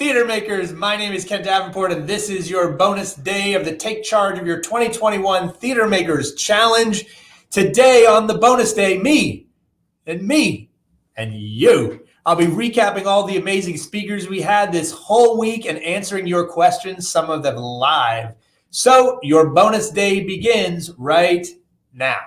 Theater makers, my name is Ken Davenport, and this is your bonus day of the Take Charge of Your 2021 Theater Makers Challenge. Today on the bonus day, me and you. I'll be recapping all the amazing speakers we had this whole week and answering your questions, some of them live. So your bonus day begins right now.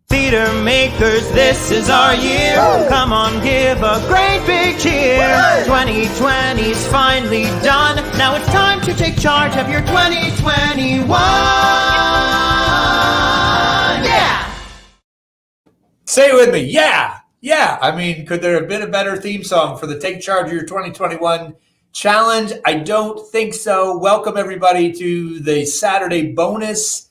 Theater makers, this is our year. Come on, give a great big cheer. 2020's finally done. Now it's time to take charge of your 2021. Yeah! Say it with me. Yeah. I mean, could there have been a better theme song for the Take Charge of Your 2021 challenge? I don't think so. Welcome, everybody, to the Saturday bonus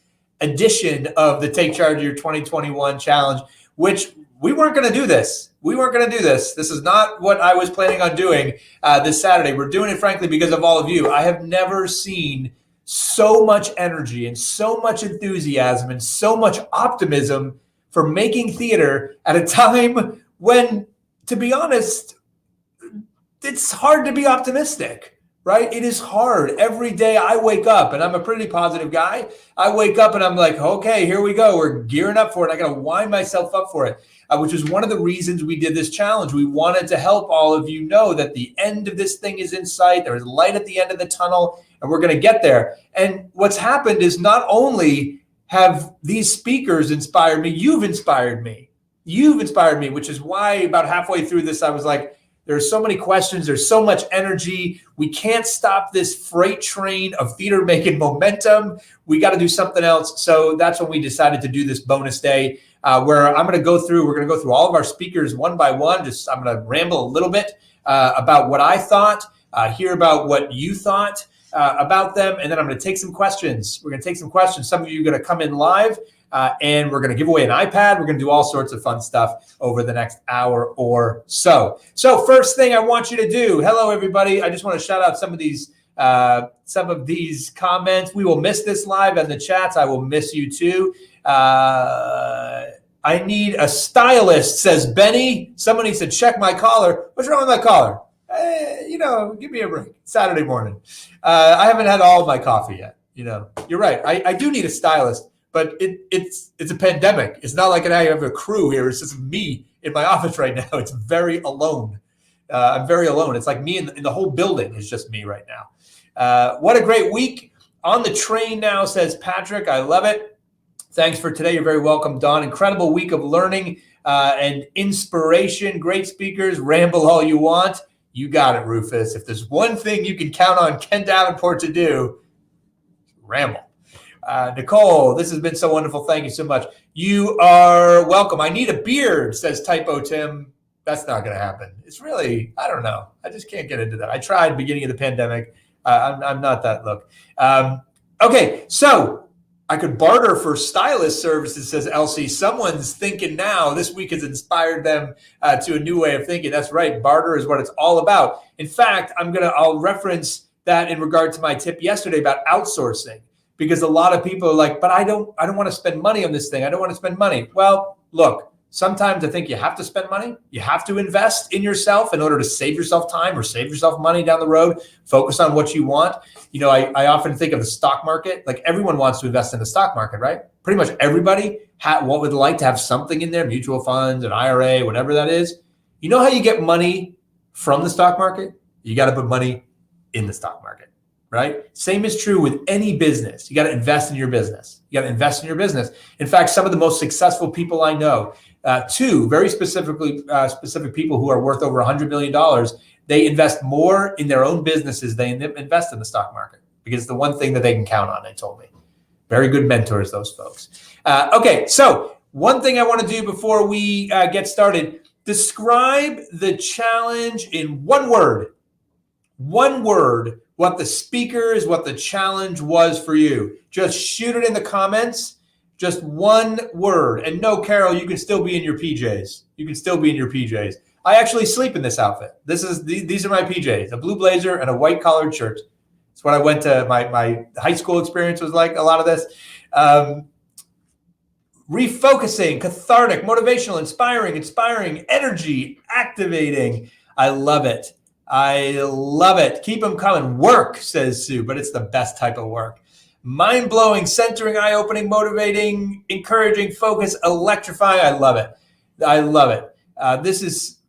edition of the Take Charge of Your 2021 challenge, which we weren't going to do this. This is not what I was planning on doing this Saturday. We're doing it, frankly, because of all of you. I have never seen so much energy and so much enthusiasm and so much optimism for making theater at a time when, to be honest, it's hard to be optimistic. Right? It is hard. Every day I wake up, and I'm a pretty positive guy. I wake up and I'm like, okay, here we go. We're gearing up for it. I got to wind myself up for it, which is one of the reasons we did this challenge. We wanted to help all of you know that the end of this thing is in sight. There is light at the end of the tunnel, and we're going to get there. And what's happened is not only have these speakers inspired me, you've inspired me, which is why about halfway through this, I was like, there's so many questions. There's so much energy. We can't stop this freight train of theater making momentum. We got to do something else. So that's when we decided to do this bonus day where we're going to go through all of our speakers one by one. I'm going to ramble a little bit about what I thought, hear about what you thought about them. And then I'm going to take some questions. We're going to take some questions. Some of you are going to come in live. And we're going to give away an iPad. We're going to do all sorts of fun stuff over the next hour or so. So first thing I want you to do, hello, everybody. I just want to shout out some of these comments. We will miss this live in the chats. I will miss you too. I need a stylist, says Benny. Somebody said, check my collar. What's wrong with my collar? Give me a break. Saturday morning. I haven't had all of my coffee yet. You're right. I do need a stylist. But it's a pandemic. It's not like I have a crew here. It's just me in my office right now. It's very alone. I'm very alone. It's like me in the whole building is just me right now. What a great week. On the train now, says Patrick. I love it. Thanks for today. You're very welcome, Don. Incredible week of learning and inspiration. Great speakers. Ramble all you want. You got it, Rufus. If there's one thing you can count on Ken Davenport to do, ramble. Nicole, this has been so wonderful. Thank you so much. You are welcome. I need a beard, says Typo Tim. That's not going to happen. It's really, I don't know. I just can't get into that. I tried beginning of the pandemic. I'm not that look. Okay, so I could barter for stylist services, says Elsie. Someone's thinking now. This week has inspired them to a new way of thinking. That's right. Barter is what it's all about. In fact, I'll reference that in regard to my tip yesterday about outsourcing. Because a lot of people are like, but I don't want to spend money on this thing. I don't want to spend money. Well, look, sometimes I think you have to spend money. You have to invest in yourself in order to save yourself time or save yourself money down the road. Focus on what you want. I often think of the stock market. Like everyone wants to invest in the stock market, right? Pretty much everybody would like to have something in there, mutual funds, an IRA, whatever that is. You know how you get money from the stock market? You got to put money in the stock market. Right? Same is true with any business. You got to invest in your business. In fact, some of the most successful people I know, two very specific people who are worth over $100 million, they invest more in their own businesses than they invest in the stock market because it's the one thing that they can count on, they told me. Very good mentors, those folks. Okay, so one thing I want to do before we get started, describe the challenge in one word. One word. What the challenge was for you. Just shoot it in the comments. Just one word. And no, Carol, you can still be in your PJs. I actually sleep in this outfit. These are my PJs, a blue blazer and a white collared shirt. It's what I went to, my high school experience was like a lot of this. refocusing, cathartic, motivational, inspiring, energy, activating. I love it. I love it. Keep them coming. Work, says Sue, but it's the best type of work. Mind-blowing, centering, eye-opening, motivating, encouraging, focus, electrifying. I love it. I love it. This is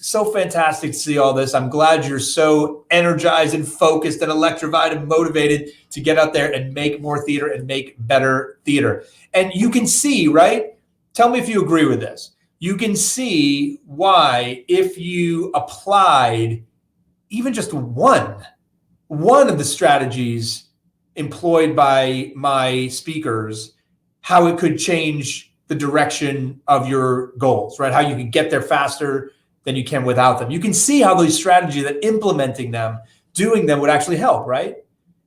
so fantastic to see all this. I'm glad you're so energized and focused and electrified and motivated to get out there and make more theater and make better theater. And you can see, right? Tell me if you agree with this. You can see why, if you applied even just one of the strategies employed by my speakers, how it could change the direction of your goals, right? How you can get there faster than you can without them. You can see how these strategies, that implementing them, doing them would actually help, right?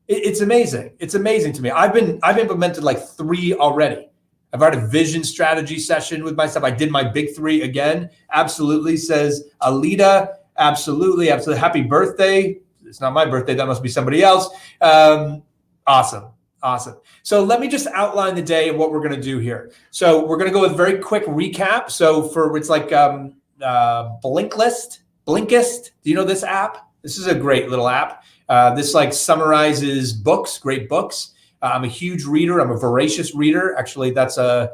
It's amazing. It's amazing to me. I've implemented like 3 already. I've had a vision strategy session with myself. I did my big 3 again. Absolutely, says Alita. Absolutely. Happy birthday. It's not my birthday. That must be somebody else. Awesome. So let me just outline the day and what we're going to do here. So we're going to go with a very quick recap. So it's like Blinkist. Do you know this app? This is a great little app. This like summarizes books, great books. I'm a huge reader. I'm a voracious reader. Actually, that's a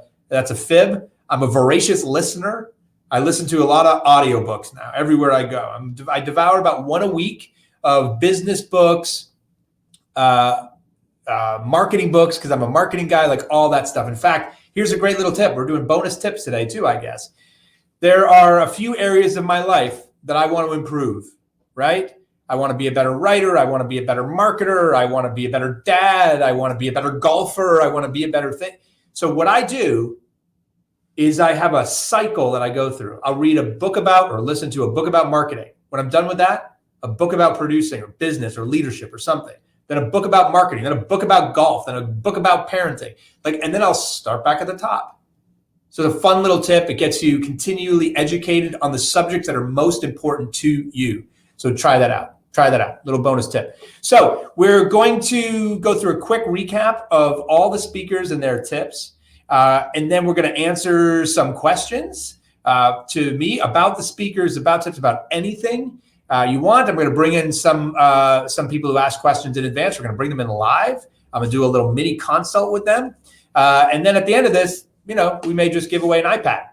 fib. I'm a voracious listener. I listen to a lot of audiobooks now everywhere I go. I devour about 1 a week of business books, marketing books, because I'm a marketing guy, like all that stuff. In fact, here's a great little tip. We're doing bonus tips today too, I guess. There are a few areas of my life that I want to improve, right? I want to be a better writer. I want to be a better marketer. I want to be a better dad. I want to be a better golfer. I want to be a better thing. So what I do is I have a cycle that I go through. I'll read a book about or listen to a book about marketing. When I'm done with that, a book about producing or business or leadership or something. Then a book about marketing, then a book about golf, then a book about parenting. And then I'll start back at the top. So the fun little tip, it gets you continually educated on the subjects that are most important to you. So try that out. Little bonus tip. So we're going to go through a quick recap of all the speakers and their tips. And then we're going to answer some questions to me about the speakers, about tips, about anything you want. I'm going to bring in some people who ask questions in advance. We're going to bring them in live. I'm going to do a little mini consult with them. And then at the end of this, we may just give away an iPad.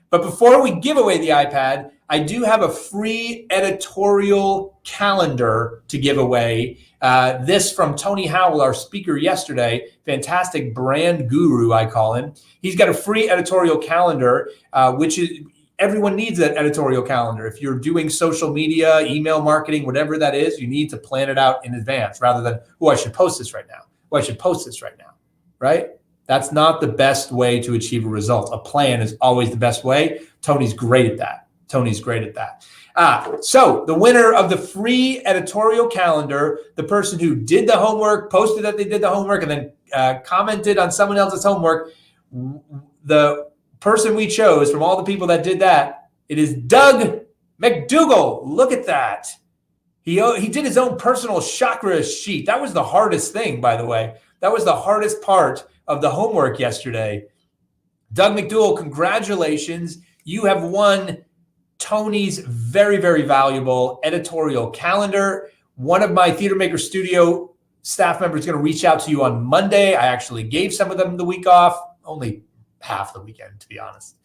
But before we give away the iPad, I do have a free editorial calendar to give away. This from Tony Howell, our speaker yesterday, fantastic brand guru, I call him. He's got a free editorial calendar, which is, everyone needs that editorial calendar. If you're doing social media, email marketing, whatever that is, you need to plan it out in advance rather than, I should post this right now. Right? That's not the best way to achieve a result. A plan is always the best way. Tony's great at that. So the winner of the free editorial calendar, the person who did the homework, posted that they did the homework, and then commented on someone else's homework, the person we chose from all the people that did that, it is Doug McDougall. Look at that. He did his own personal chakra sheet. That was the hardest thing, by the way. That was the hardest part of the homework yesterday. Doug McDougall, congratulations. You have won Tony's very, very valuable editorial calendar. One of my Theater Maker Studio staff members is going to reach out to you on Monday. I actually gave some of them the week off, only half the weekend, to be honest.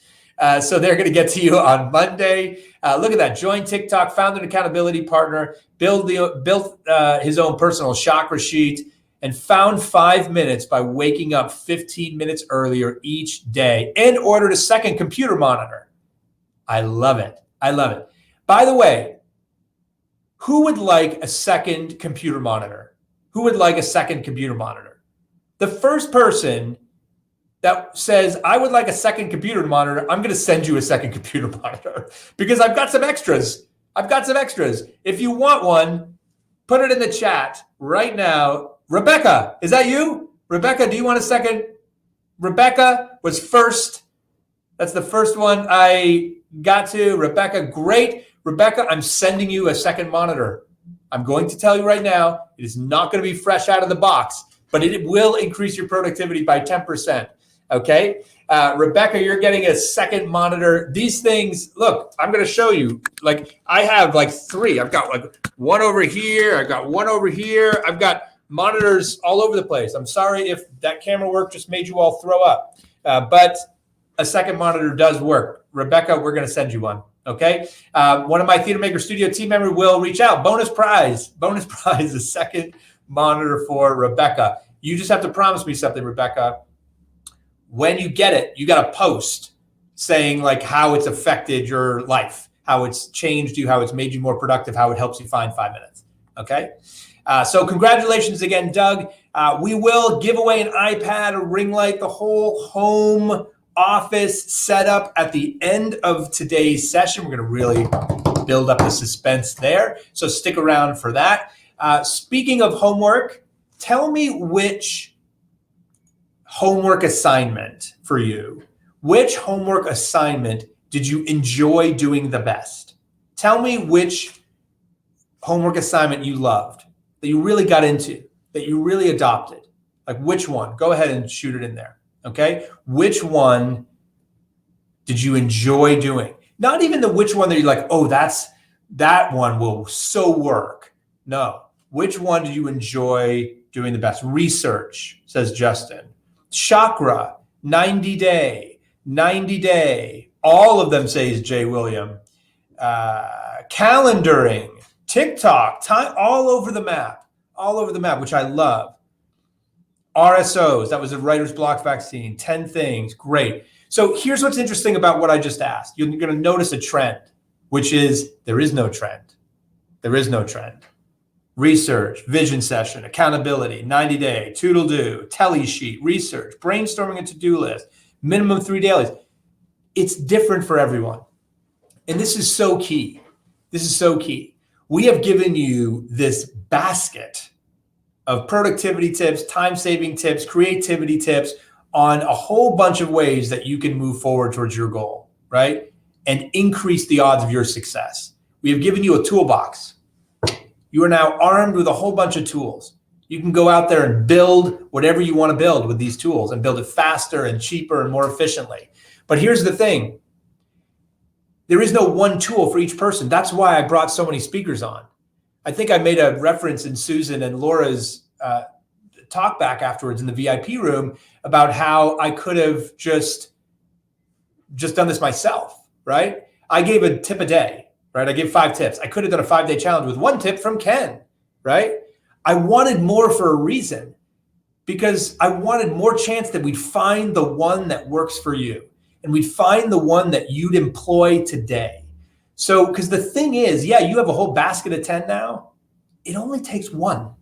So they're going to get to you on Monday. Look at that. Join TikTok, found an accountability partner, built his own personal chakra sheet, and found 5 minutes by waking up 15 minutes earlier each day and ordered a second computer monitor. I love it. By the way, who would like a second computer monitor? The first person that says, I would like a second computer monitor, I'm going to send you a second computer monitor because I've got some extras. If you want one, put it in the chat right now. Rebecca, is that you? Rebecca, do you want a second? Rebecca was first. That's the first one I got to. Rebecca, great. Rebecca, I'm sending you a second monitor. I'm going to tell you right now, it is not going to be fresh out of the box, but it will increase your productivity by 10%. Okay. Rebecca, you're getting a second monitor. These things, look, I'm going to show you. Like, I have like 3. I've got like one over here. I've got one over here. I've got monitors all over the place. I'm sorry if that camera work just made you all throw up. But a second monitor does work. Rebecca, we're going to send you one. Okay. One of my Theater Maker Studio team members will reach out. Bonus prize, a second monitor for Rebecca. You just have to promise me something, Rebecca. When you get it, you got to post saying like how it's affected your life, how it's changed you, how it's made you more productive, how it helps you find 5 minutes. Okay. So congratulations again, Doug. We will give away an iPad, a ring light, the whole home office setup at the end of today's session. We're going to really build up the suspense there. So stick around for that. Speaking of homework, tell me which homework assignment for you. Which homework assignment did you enjoy doing the best? Tell me which homework assignment you loved, that you really got into, that you really adopted. Like which one? Go ahead and shoot it in there. Okay. Which one did you enjoy doing? Not even the which one that you're like, oh, that one will so work. No. Which one did you enjoy doing the best? Research, says Justin. Chakra, 90 day. All of them says Jay William. Calendaring, TikTok, time, all over the map, which I love. RSOs, that was a writer's block vaccine, 10 things, great. So here's what's interesting about what I just asked. You're going to notice a trend, which is there is no trend. There is no trend. Research, vision session, accountability, 90 day, toodle-do, telly sheet, research, brainstorming and to-do list, minimum 3 dailies. It's different for everyone. And this is so key. We have given you this basket of productivity tips, time-saving tips, creativity tips on a whole bunch of ways that you can move forward towards your goal, right? And increase the odds of your success. We have given you a toolbox. You are now armed with a whole bunch of tools. You can go out there and build whatever you want to build with these tools and build it faster and cheaper and more efficiently. But here's the thing. There is no one tool for each person. That's why I brought so many speakers on. I think I made a reference in Susan and Laura's talk back afterwards in the VIP room about how I could have just done this myself, right? I gave a tip a day. Right? I gave 5 tips. I could have done a 5-day challenge with 1 tip from Ken, right? I wanted more for a reason because I wanted more chance that we'd find the one that works for you and we'd find the one that you'd employ today. So, because the thing is, yeah, you have a whole basket of 10 now. It only takes one.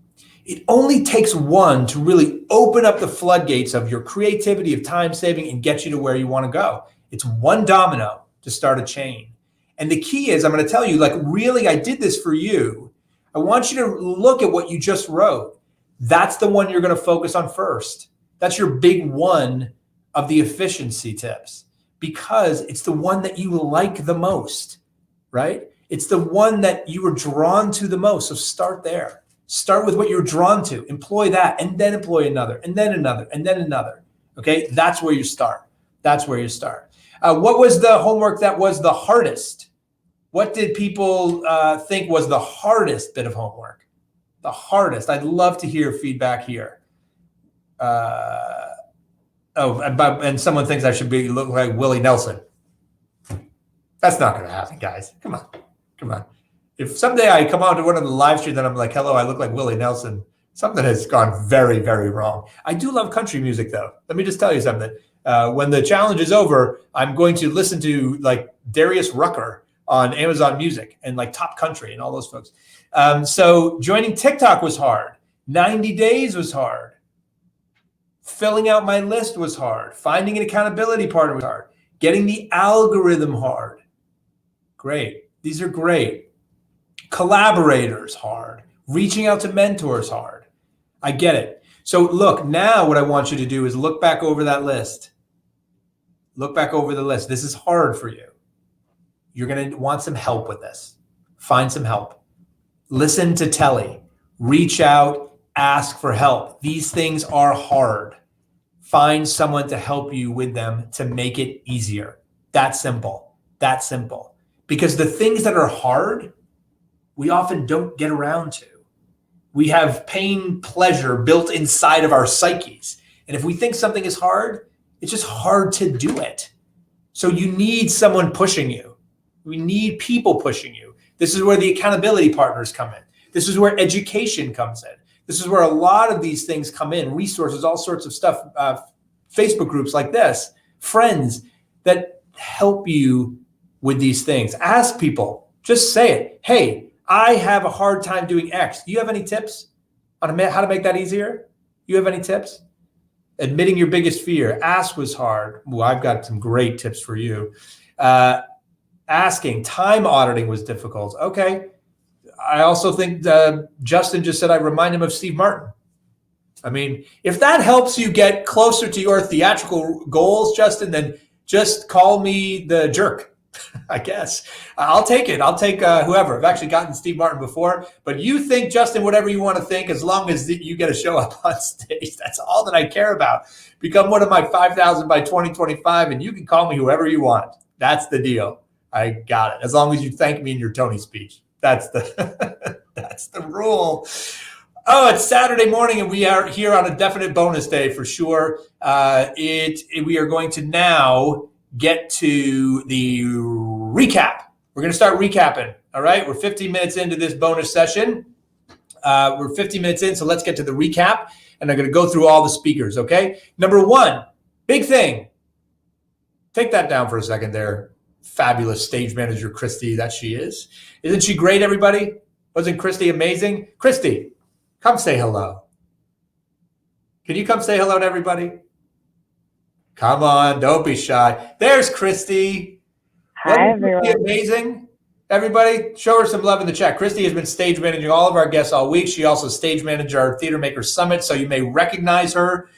It only takes one to really open up the floodgates of your creativity, of time saving, and get you to where you want to go. It's one domino to start a chain. And the key is, I'm going to tell you, like, really, I did this for you. I want you to look at what you just wrote. That's the one you're going to focus on first. That's your big one of the efficiency tips because it's the one that you like the most, right? It's the one that you were drawn to the most. So start there. Start with what you're drawn to. Employ that and then employ another and then another and then another. Okay, that's where you start. What was the homework that was the hardest? What did people think was the hardest bit of homework? The hardest. I'd love to hear feedback here. And someone thinks I should look like Willie Nelson. That's not going to happen, guys. Come on. If someday I come on to one of the live streams and I'm like, hello, I look like Willie Nelson, something has gone very, very wrong. I do love country music, though. Let me just tell you something. When the challenge is over, I'm going to listen to like Darius Rucker on Amazon Music and like Top Country and all those folks. So joining TikTok was hard. 90 days was hard. Filling out my list was hard. Finding an accountability partner was hard. Getting the algorithm hard. Great. These are great. Collaborators hard. Reaching out to mentors hard. I get it. So look, now what I want you to do is look back over that list. Look back over the list. This is hard for you. You're going to want some help with this. Find some help. Listen to Telly. Reach out. Ask for help. These things are hard. find someone to help you with them to make it easier. That simple. That simple. Because the things that are hard, we often don't get around to. We have pain, pleasure built inside of our psyches. And if we think something is hard, it's just hard to do it. So you need someone pushing you. We need people pushing you. This is where the accountability partners come in. This is where education comes in. This is where a lot of these things come in, resources, all sorts of stuff, Facebook groups like this, friends that help you with these things. Ask people, just say it. Hey, I have a hard time doing X. Do you have any tips on how to make that easier? You have any tips? Admitting your biggest fear. Ask was hard. Well, I've got some great tips for you. Asking, time auditing was difficult. Okay. I also think Justin just said I remind him of Steve Martin. I mean, if that helps you get closer to your theatrical goals, Justin, then just call me the jerk. I guess I'll take it. I'll take whoever. I've actually gotten Steve Martin before, but you think, Justin, whatever you want to think, as long as you get to show up on stage. That's all that I care about. Become one of my 5,000 by 2025, and you can call me whoever you want. That's the deal. I got it. As long as you thank me in your Tony speech. That's the that's the rule. Oh, it's Saturday morning, and we are here on a definite bonus day for sure. We are going to now get to the recap. We're going to start recapping. All right. We're 15 minutes into this bonus session. We're 15 minutes in. So let's get to the recap. And I'm going to go through all the speakers. Okay. Number one, big thing. Take that down for a second there. Fabulous stage manager, Christy, that she is. Isn't she great, everybody? Wasn't Christy amazing? Christy, come say hello. Can you come say hello to everybody? Come on, don't be shy. There's Christy. Hi, everyone. Christy amazing? Everybody, show her some love in the chat. Christy has been stage managing all of our guests all week. She also stage managed our Theater Maker Summit, so you may recognize her,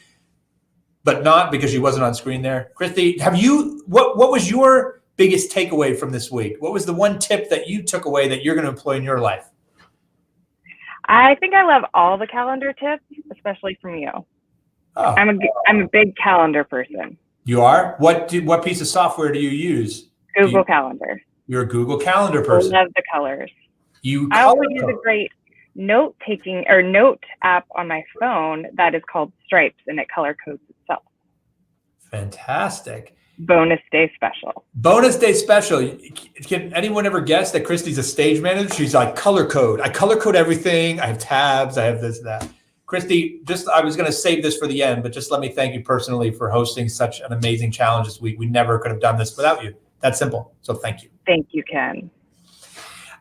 but not because she wasn't on screen there. Christy, what was your biggest takeaway from this week? What was the one tip that you took away that you're going to employ in your life? I think I love all the calendar tips, especially from you. Oh. I'm a big calendar person. You are? What piece of software do you use? Google Calendar. You're a Google Calendar person. I love the colors. I also use a great note app on my phone that is called Stripes, and it color codes itself. Fantastic. Bonus day special. Bonus day special. Can anyone ever guess that Christy's a stage manager? She's like, color code. I color code everything. I have tabs. I have this, that. Christy, I was going to save this for the end, but just let me thank you personally for hosting such an amazing challenge this week. We never could have done this without you. That's simple. So thank you. Thank you, Ken.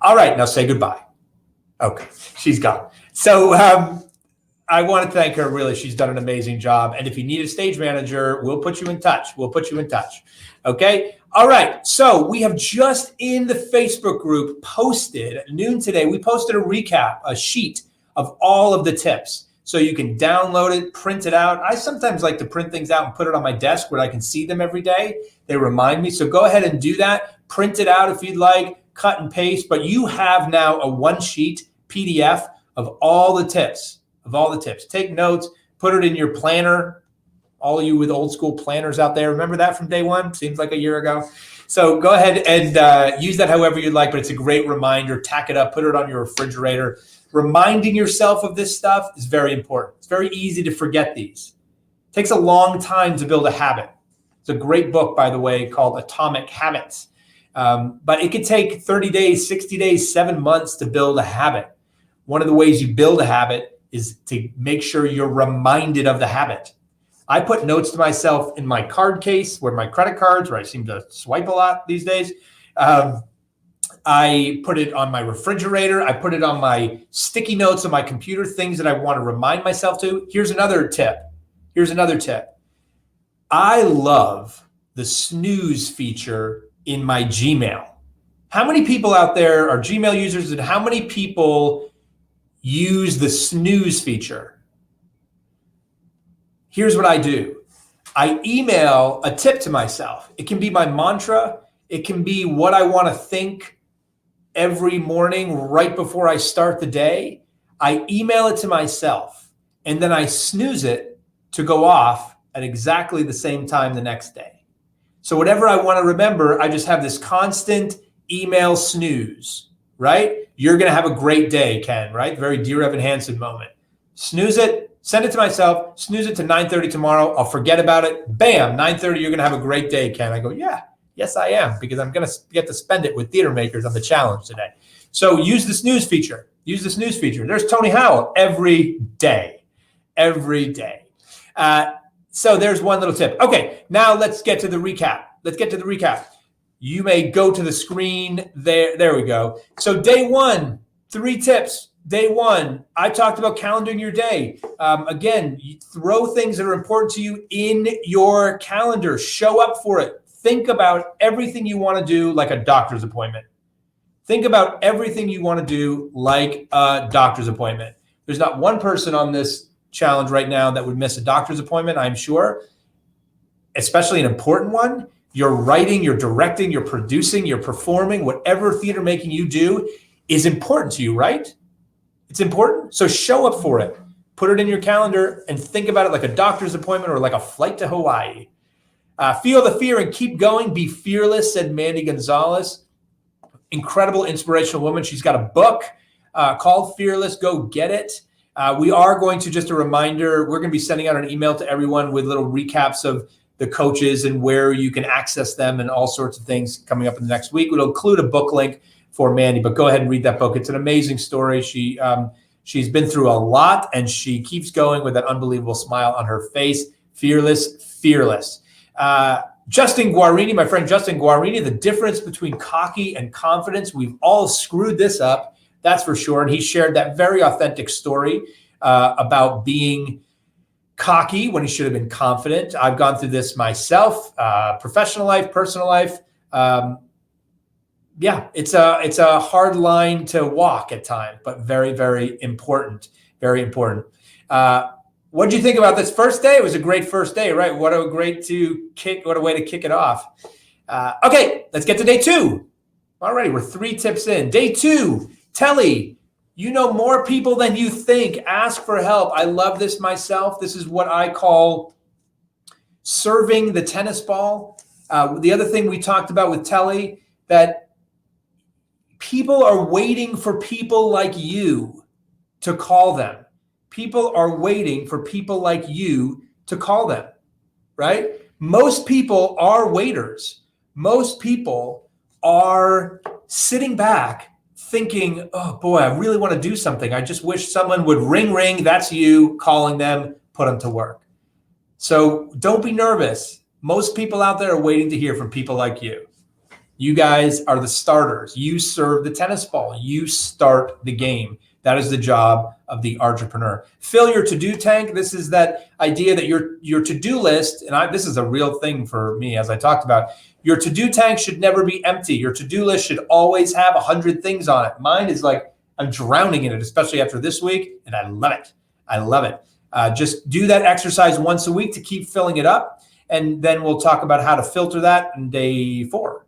All right. Now say goodbye. Okay. She's gone. So I want to thank her. Really, she's done an amazing job. And if you need a stage manager, we'll put you in touch. Okay. All right. So we have just in the Facebook group posted at noon today, we posted a recap, a sheet of all of the tips. So you can download it, print it out. I sometimes like to print things out and put it on my desk where I can see them every day. They remind me. So go ahead and do that. Print it out if you'd like, cut and paste. But you have now a one sheet PDF of all the tips, Take notes, put it in your planner. All of you with old school planners out there, remember that from day one? Seems like a year ago. So go ahead and use that however you'd like, but it's a great reminder. Tack it up, put it on your refrigerator. Reminding yourself of this stuff is very important. It's very easy to forget these. It takes a long time to build a habit. It's a great book, by the way, called Atomic Habits. But it could take 30 days, 60 days, 7 months to build a habit. One of the ways you build a habit is to make sure you're reminded of the habit. I put notes to myself in my card case, where my credit cards, where I seem to swipe a lot these days. I put it on my refrigerator. I put it on my sticky notes on my computer, things that I want to remind myself to. Here's another tip. I love the snooze feature in my Gmail. How many people out there are Gmail users, and how many people use the snooze feature? Here's what I do. I email a tip to myself. It can be my mantra. It can be what I want to think every morning right before I start the day. I email it to myself, and then I snooze it to go off at exactly the same time the next day. So whatever I want to remember, I just have this constant email snooze, right? You're going to have a great day, Ken, right? Very Dear Evan Hansen moment. Snooze it, send it to myself, snooze it to 9:30 tomorrow. I'll forget about it. Bam, 9:30, you're going to have a great day, Ken. I go, yeah, yes, I am, because I'm going to get to spend it with theater makers on the challenge today. So use the snooze feature. Use the snooze feature. There's Tony Howell every day. Every day. So there's one little tip. Okay, now let's get to the recap. You may go to the screen there. There we go. So day one, 3 tips. Day one, I talked about calendaring your day. Again, you throw things that are important to you in your calendar. Show up for it. Think about everything you want to do like a doctor's appointment. Think about everything you want to do like a doctor's appointment. There's not one person on this challenge right now that would miss a doctor's appointment, I'm sure, especially an important one. You're writing, you're directing, you're producing, you're performing. Whatever theater making you do is important to you, right? It's important. So show up for it. Put it in your calendar and think about it like a doctor's appointment or like a flight to Hawaii. Feel the fear and keep going. Be fearless, said Mandy Gonzalez. Incredible, inspirational woman. She's got a book called Fearless. Go get it. We are going to, just a reminder, we're going to be sending out an email to everyone with little recaps of the coaches and where you can access them and all sorts of things coming up in the next week. We'll include a book link for Mandy, but go ahead and read that book. It's an amazing story. She's been through a lot, and she keeps going with that unbelievable smile on her face. Fearless. Justin Guarini, my friend Justin Guarini, the difference between cocky and confidence. We've all screwed this up, that's for sure. And he shared that very authentic story about being cocky when he should have been confident. I've gone through this myself, professional life, personal life. It's a hard line to walk at times, but very, very important. Very important. What did you think about this first day? It was a great first day, right? What a way to kick it off. Okay, let's get to day 2. Alrighty, we're 3 tips in. Day 2, Telly, you know more people than you think. Ask for help. I love this myself. This is what I call serving the tennis ball. The other thing we talked about with Telly, that people are waiting for people like you to call them. People are waiting for people like you to call them, right? Most people are waiters. Most people are sitting back thinking, oh boy, I really want to do something. I just wish someone would ring. That's you calling them, put them to work. So don't be nervous. Most people out there are waiting to hear from people like you. You guys are the starters. You serve the tennis ball. You start the game. That is the job of the entrepreneur. Fill your to-do tank. This is that idea that your to-do list, and this is a real thing for me, as I talked about, your to-do tank should never be empty. Your to-do list should always have 100 things on it. Mine is like, I'm drowning in it, especially after this week, and I love it. Just do that exercise once a week to keep filling it up, and then we'll talk about how to filter that in day 4.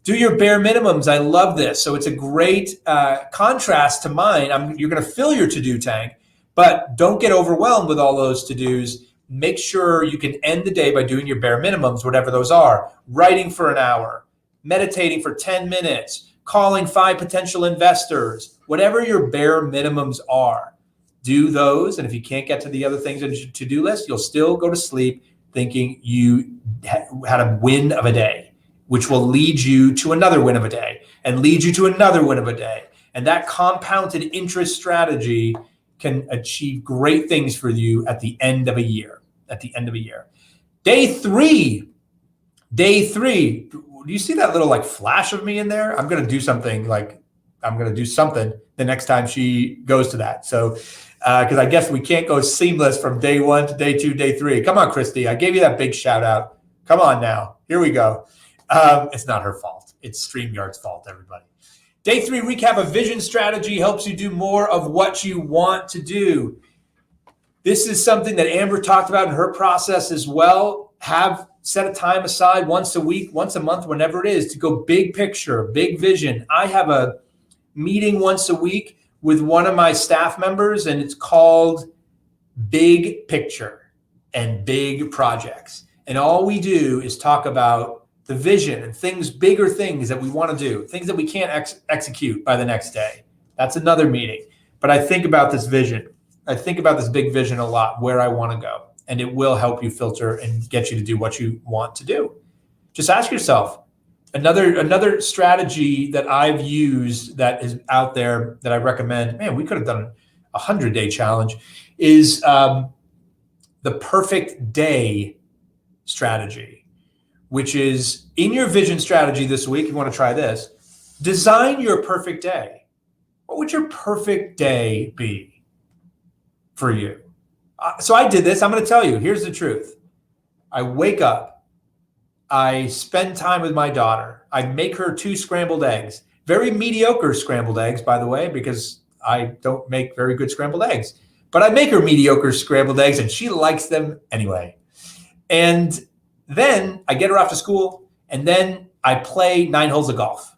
Do your bare minimums. I love this. So it's a great contrast to mine. You're going to fill your to-do tank, but don't get overwhelmed with all those to-dos. Make sure you can end the day by doing your bare minimums, whatever those are. Writing for an hour, meditating for 10 minutes, calling 5 potential investors, whatever your bare minimums are. Do those. And if you can't get to the other things on your to-do list, you'll still go to sleep thinking you had a win of a day, which will lead you to another win of a day and lead you to another win of a day. And that compounded interest strategy can achieve great things for you at the end of a year. Day 3. Do you see that little like flash of me in there? I'm going to do something the next time she goes to that. So, because I guess we can't go seamless from day 1 to day 2, day 3. Come on, Christy. I gave you that big shout out. Come on now. Here we go. It's not her fault. It's StreamYard's fault, everybody. Day 3 recap of vision strategy helps you do more of what you want to do. This is something that Amber talked about in her process as well. Set a time aside once a week, once a month, whenever it is, to go big picture, big vision. I have a meeting once a week with one of my staff members, and it's called Big Picture. and big projects. And all we do is talk about the vision and bigger things that we want to do, things that we can't execute by the next day. That's another meeting. But I think about this vision. I think about this big vision a lot, where I want to go. And it will help you filter and get you to do what you want to do. Just ask yourself. Another strategy that I've used that is out there that I recommend, man, we could have done a 100-day challenge, is the perfect day strategy, which is in your vision strategy this week. You want to try this. Design your perfect day. What would your perfect day be for you? So I did this. I'm going to tell you. Here's the truth. I wake up. I spend time with my daughter. I make her 2 scrambled eggs. Very mediocre scrambled eggs, by the way, because I don't make very good scrambled eggs. But I make her mediocre scrambled eggs, and she likes them anyway. And then I get her off to school, and then I play 9 holes of golf.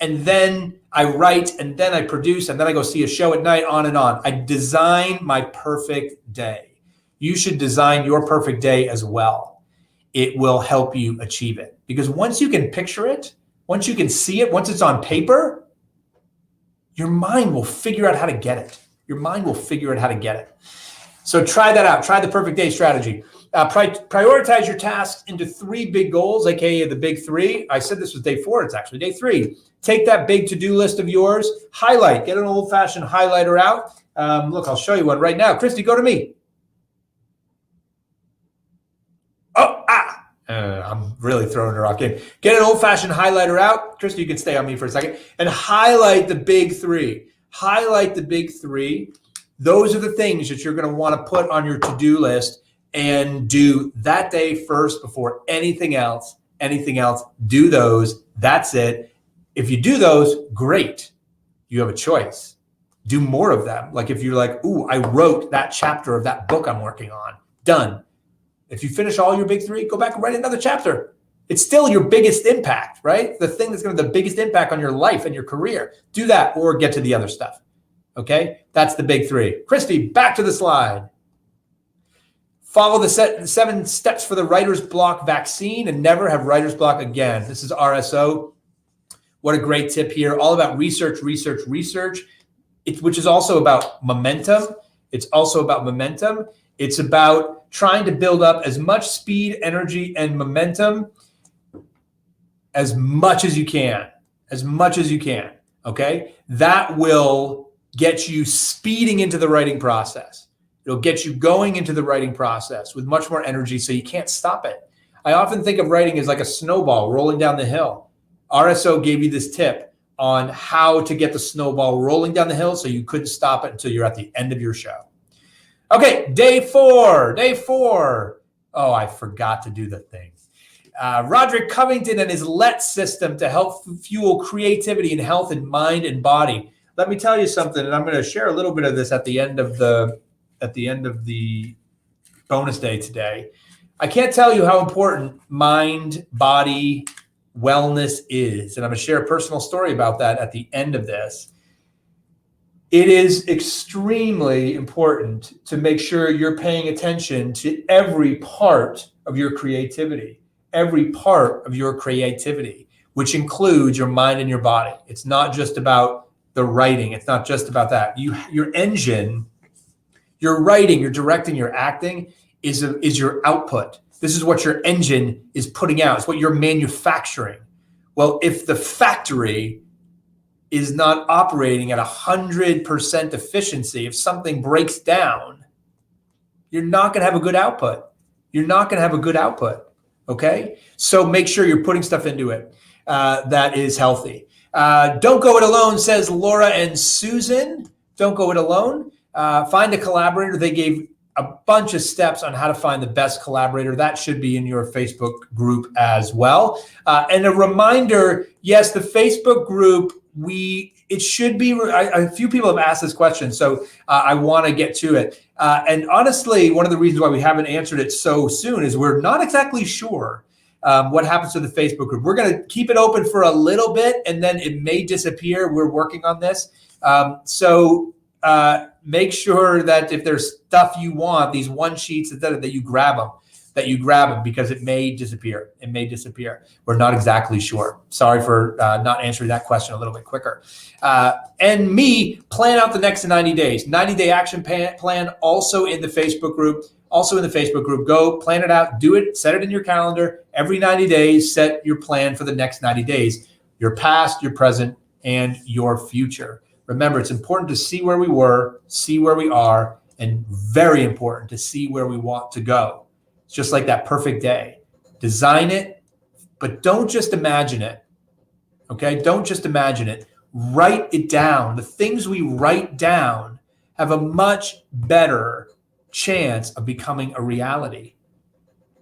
And then I write, and then I produce, and then I go see a show at night, on and on. I design my perfect day. You should design your perfect day as well. It will help you achieve it. Because once you can picture it, once you can see it, once it's on paper, your mind will figure out how to get it. Your mind will figure out how to get it. So try that out. Try the perfect day strategy. Prioritize your tasks into 3 big goals, aka the big 3. I said this was day 4. It's actually day 3. Take that big to-do list of yours. Highlight. Get an old-fashioned highlighter out. Look, I'll show you one right now. Christy, go to me. I'm really throwing her off game. Get an old-fashioned highlighter out. Christy, you can stay on me for a second. And highlight the big 3. Highlight the big 3. Those are the things that you're going to want to put on your to-do list and do that day first before anything else. Anything else, do those. That's it. If you do those, great. You have a choice. Do more of them. Like if you're like, ooh, I wrote that chapter of that book I'm working on. Done. If you finish all your big 3, go back and write another chapter. It's still your biggest impact, right? The thing that's going to have the biggest impact on your life and your career. Do that or get to the other stuff. Okay? That's the big 3. Christy, back to the slide. Follow the 7 steps for the writer's block vaccine and never have writer's block again. This is RSO. What a great tip here. All about research, which is also about momentum. It's also about momentum. It's about trying to build up as much speed, energy, and momentum as much as you can. Okay? That will get you speeding into the writing process. It'll get you going into the writing process with much more energy so you can't stop it. I often think of writing as like a snowball rolling down the hill. RSO gave you this tip on how to get the snowball rolling down the hill so you couldn't stop it until you're at the end of your show. Okay, day 4. Oh, I forgot to do the thing. Rodrick Covington and his LET system to help fuel creativity and health in mind and body. Let me tell you something, and I'm going to share a little bit of this at the end of the bonus day today. I can't tell you how important mind, body, wellness is, and I'm going to share a personal story about that at the end of this. It is extremely important to make sure you're paying attention to every part of your creativity, which includes your mind and your body. It's not just about the writing. It's not just about that. Your engine, your writing, your directing, your acting is your output. This is what your engine is putting out. It's what you're manufacturing. Well, if the factory is not operating at 100% efficiency, if something breaks down, you're not going to have a good output. Okay? So make sure you're putting stuff into it that is healthy. Don't go it alone, says Laura and Susan. Don't go it alone. Find a collaborator. They gave a bunch of steps on how to find the best collaborator. That should be in your Facebook group as well. And a reminder, yes, the Facebook group, it should be, a few people have asked this question, so I want to get to it. And honestly, one of the reasons why we haven't answered it so soon is we're not exactly sure what happens to the Facebook group. We're going to keep it open for a little bit, and then it may disappear. We're working on this. So make sure that if there's stuff you want, these one sheets, that you grab them, because it may disappear. It may disappear. We're not exactly sure. Sorry for not answering that question a little bit quicker. And me, plan out the next 90 days. 90-day action plan, also in the Facebook group. Go plan it out, do it, set it in your calendar. Every 90 days, set your plan for the next 90 days. Your past, your present, and your future. Remember, it's important to see where we were, see where we are, and very important to see where we want to go. It's just like that perfect day. Design it, but don't just imagine it. Okay? Don't just imagine it. Write it down. The things we write down have a much better chance of becoming a reality.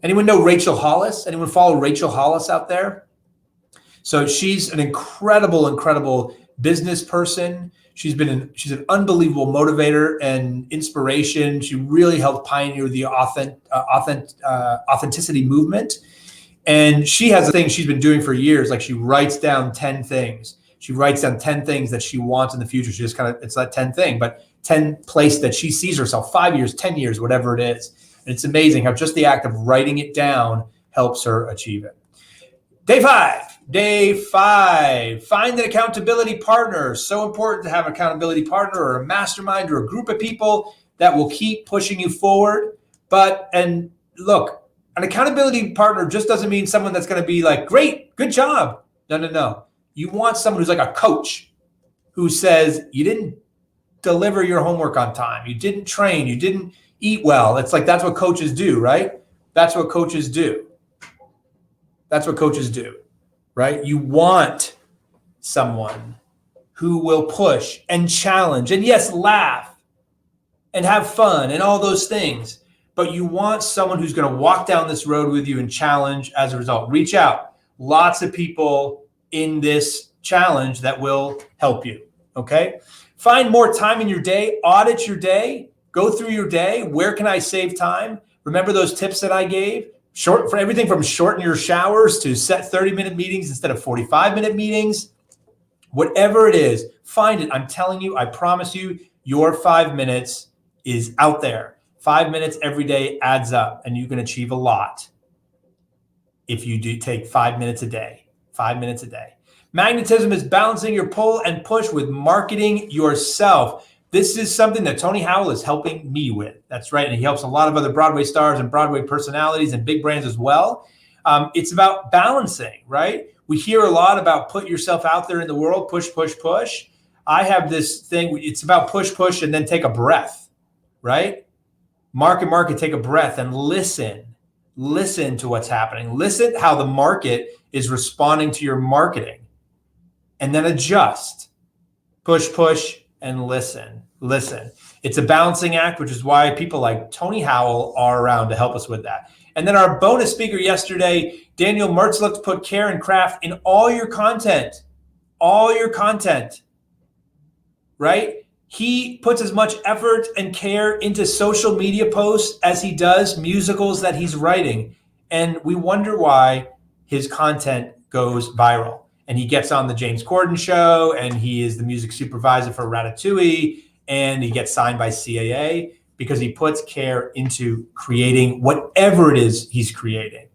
Anyone know Rachel Hollis? Anyone follow Rachel Hollis out there? So she's an incredible business person. She's an unbelievable motivator and inspiration. She really helped pioneer the authenticity movement. And she has a thing she's been doing for years. Like, she writes down 10 things. She writes down 10 things that she wants in the future. She just it's not 10 thing, but 10 place that she sees herself, 5 years, 10 years, whatever it is. And it's amazing how just the act of writing it down helps her achieve it. Day five, find an accountability partner. So important to have an accountability partner or a mastermind or a group of people that will keep pushing you forward. And look, an accountability partner just doesn't mean someone that's going to be like, great, good job. No. You want someone who's like a coach who says, you didn't deliver your homework on time. You didn't train. You didn't eat well. It's like, that's what coaches do, right? That's what coaches do. Right? You want someone who will push and challenge and, yes, laugh and have fun and all those things. But you want someone who's going to walk down this road with you and challenge as a result. Reach out. Lots of people in this challenge that will help you. Okay? Find more time in your day. Audit your day. Go through your day. Where can I save time? Remember those tips that I gave? For everything from shorten your showers to set 30-minute meetings instead of 45-minute meetings. Whatever it is, find it. I'm telling you, I promise you, your 5 minutes is out there. 5 minutes every day adds up, and you can achieve a lot if you do take 5 minutes a day. 5 minutes a day. Magnetism is balancing your pull and push with marketing yourself. This is something that Tony Howell is helping me with. That's right. And he helps a lot of other Broadway stars and Broadway personalities and big brands as well. It's about balancing, right? We hear a lot about put yourself out there in the world, push, push, push. I have this thing. It's about push, push, and then take a breath, right? Market, take a breath and listen. Listen to what's happening. Listen how the market is responding to your marketing. And then adjust. Push, push, and listen. It's a balancing act, which is why people like Tony Howell are around to help us with that. And then our bonus speaker yesterday, Daniel Mertzlick, put care and craft in all your content, right? He puts as much effort and care into social media posts as he does musicals that he's writing. And we wonder why his content goes viral. And he gets on the James Corden show, and he is the music supervisor for Ratatouille, and he gets signed by CAA because he puts care into creating whatever it is he's creating,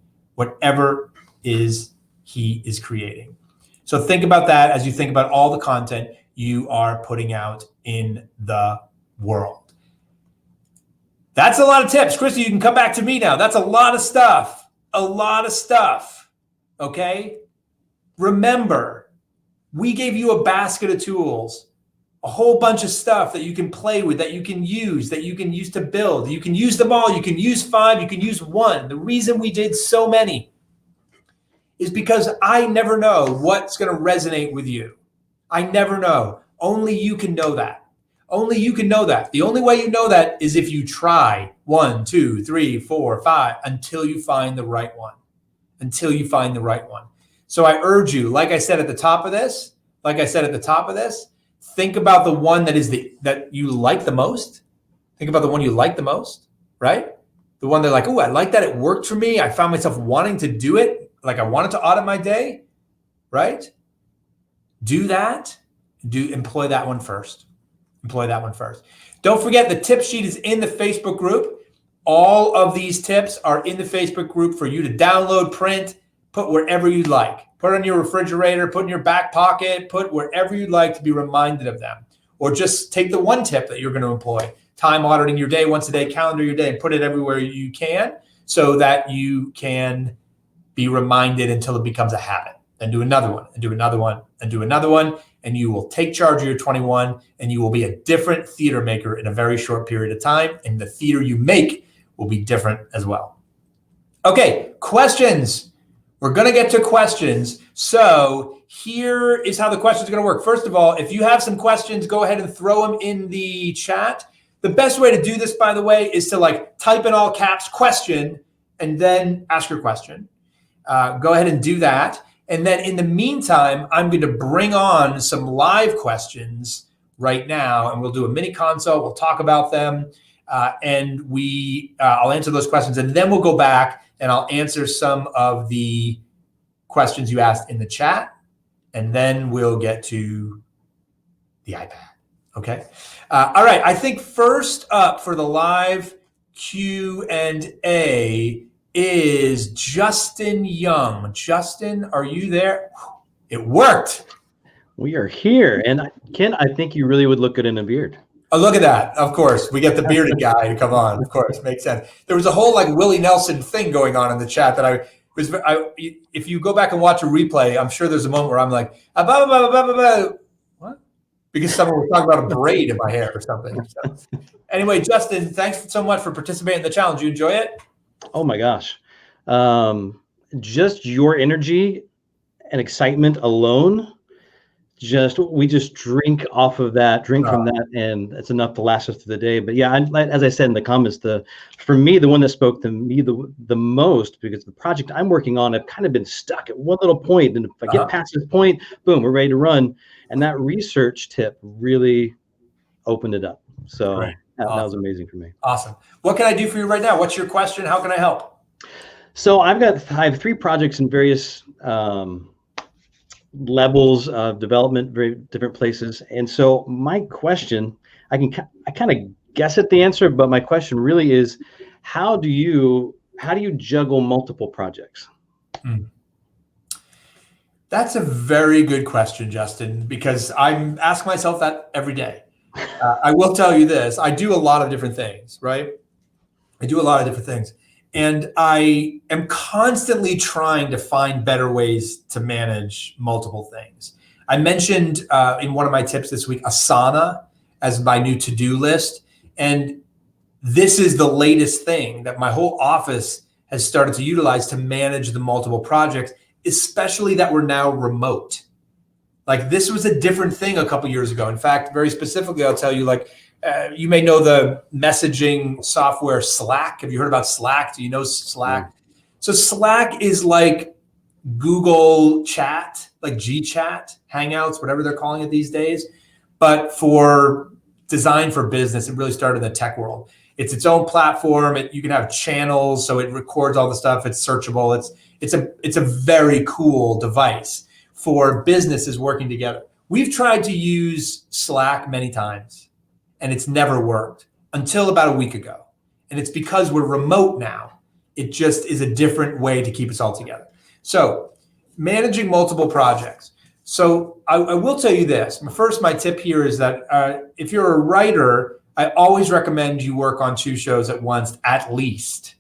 So think about that as you think about all the content you are putting out in the world. That's a lot of tips. Christy, you can come back to me now. That's a lot of stuff. Okay? Remember, we gave you a basket of tools, a whole bunch of stuff that you can play with, that you can use to build. You can use them all. You can use 5. You can use 1. The reason we did so many is because I never know what's going to resonate with you. I never know. Only you can know that. The only way you know that is if you try 1, 2, 3, 4, 5 until you find the right one. So I urge you, like I said at the top of this, think about the one that you like the most. Think about the one you like the most, right? The one they're like, oh, I like that. It worked for me. I found myself wanting to do it. Like I wanted to audit my day, right? Do that. Employ that one first. Employ that one first. Don't forget the tip sheet is in the Facebook group. All of these tips are in the Facebook group for you to download, print, put wherever you'd like. Put on your refrigerator, put in your back pocket, put wherever you'd like to be reminded of them. Or just take the one tip that you're going to employ, time auditing your day once a day, calendar your day, and put it everywhere you can so that you can be reminded until it becomes a habit. Then do another one, and do another one, and do another one, and you will take charge of your 21, and you will be a different theater maker in a very short period of time, and the theater you make will be different as well. Okay, questions. We're going to get to questions. So here is how the questions are going to work. First of all, if you have some questions, go ahead and throw them in the chat. The best way to do this, by the way, is to like type in all caps question and then ask your question. Go ahead and do that. And then in the meantime, I'm going to bring on some live questions right now, and we'll do a mini consult. We'll talk about them, and I'll answer those questions, and then we'll go back and I'll answer some of the questions you asked in the chat, and then we'll get to the iPad. Okay. All right. I think first up for the live Q&A is Justin Young. Justin, are you there? It worked. We are here. And Ken, I think you really would look good in a beard. Oh, look at that. Of course. We get the bearded guy to come on. Of course. Makes sense. There was a whole like Willie Nelson thing going on in the chat that if you go back and watch a replay, I'm sure there's a moment where I'm like, what? Because someone was talking about a braid in my hair or something. So, anyway, Justin, thanks so much for participating in the challenge. You enjoy it? Oh my gosh. Just your energy and excitement alone, we just drink off of that, from that, and it's enough to last us through the day. But yeah, as I said in the comments, for me, the one that spoke to me the most, because the project I'm working on, I've kind of been stuck at one little point. And if I get past this point, boom, we're ready to run. And that research tip really opened it up. So right. that was amazing for me. Awesome. What can I do for you right now? What's your question? How can I help? So I have 3 projects in various levels of development, very different places. And so my question, I kind of guess at the answer, but my question really is, how do you juggle multiple projects? That's a very good question, Justin, because I'm asking myself that every day. I will tell you this. I do a lot of different things, right? I do a lot of different things. And I am constantly trying to find better ways to manage multiple things. I mentioned in one of my tips this week, Asana as my new to-do list. And this is the latest thing that my whole office has started to utilize to manage the multiple projects, especially that we're now remote. Like this was a different thing a couple years ago. In fact, very specifically, I'll tell you, you may know the messaging software Slack. Have you heard about Slack? Do you know Slack? So Slack is like Google Chat, like GChat, Hangouts, whatever they're calling it these days, but for designed for business. It really started in the tech world. It's its own platform. You can have channels, so it records all the stuff. It's searchable. It's a very cool device for businesses working together. We've tried to use Slack many times, and it's never worked until about a week ago. And it's because we're remote now. It just is a different way to keep us all together. So managing multiple projects. So I will tell you this. My tip here is that if you're a writer, I always recommend you work on 2 shows at once, at least,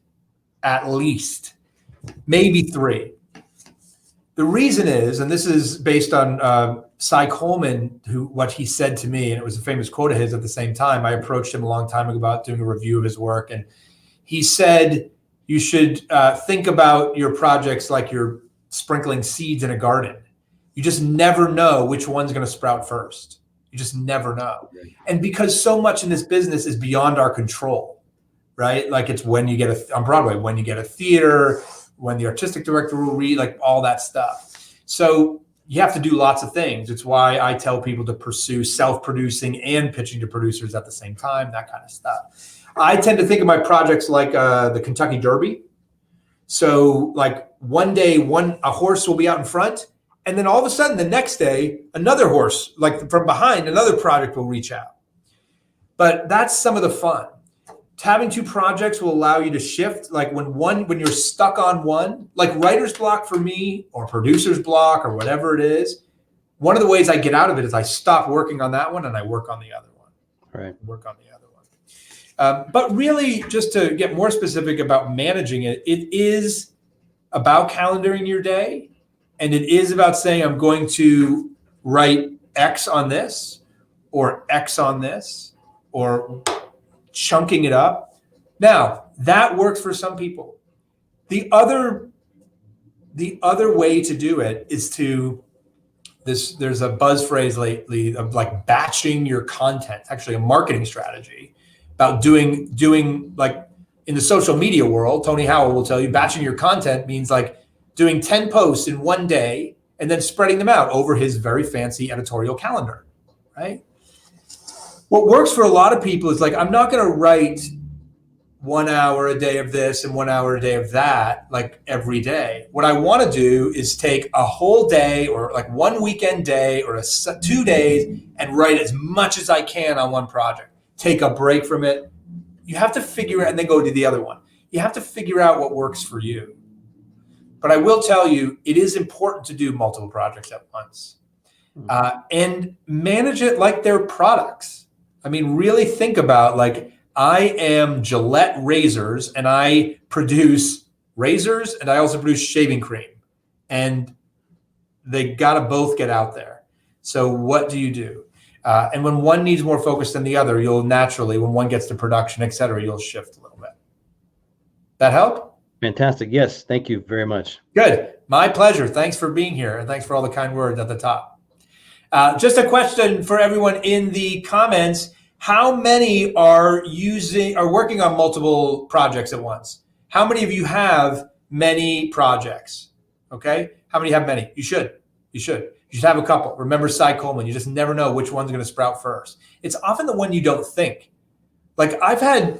maybe 3. The reason is, and this is based on Cy Coleman, what he said to me, and it was a famous quote of his at the same time. I approached him a long time ago about doing a review of his work, and he said you should think about your projects like you're sprinkling seeds in a garden. You just never know which one's going to sprout first. You just never know. And because so much in this business is beyond our control, right? Like it's when you get on Broadway, when you get a theater, when the artistic director will read, like all that stuff. So you have to do lots of things. It's why I tell people to pursue self-producing and pitching to producers at the same time, that kind of stuff. I tend to think of my projects like the Kentucky Derby. So like one day, a horse will be out in front, and then all of a sudden the next day, another horse, like from behind, another project will reach out. But that's some of the fun. Having 2 projects will allow you to shift. Like when you're stuck on one, like writer's block for me or producer's block or whatever it is, one of the ways I get out of it is I stop working on that one and I work on the other one. Right. Work on the other one. But really, just to get more specific about managing it, it is about calendaring your day. And it is about saying, I'm going to write X on this or X on this or chunking it up. Now, that works for some people. The other way to do it is there's a buzz phrase lately of like batching your content. It's actually a marketing strategy about doing like in the social media world. Tony Howell will tell you batching your content means like doing 10 posts in one day and then spreading them out over his very fancy editorial calendar, right? What works for a lot of people is like, I'm not going to write 1 hour a day of this and 1 hour a day of that, like every day. What I want to do is take a whole day or like one weekend day or 2 days and write as much as I can on one project. Take a break from it. You have to figure out and then go to the other one. You have to figure out what works for you. But I will tell you, it is important to do multiple projects at once and manage it like they're products. I mean, really think about like, I am Gillette razors and I produce razors and I also produce shaving cream and they got to both get out there. So what do you do? And when one needs more focus than the other, you'll naturally, when one gets to production, et cetera, you'll shift a little bit. That help? Fantastic. Yes. Thank you very much. Good. My pleasure. Thanks for being here. And thanks for all the kind words at the top. Just a question for everyone in the comments. How many are working on multiple projects at once? How many of you have many projects? Okay. How many have many? You should have a couple. Remember Cy Coleman. You just never know which one's going to sprout first. It's often the one you don't think. Like I've had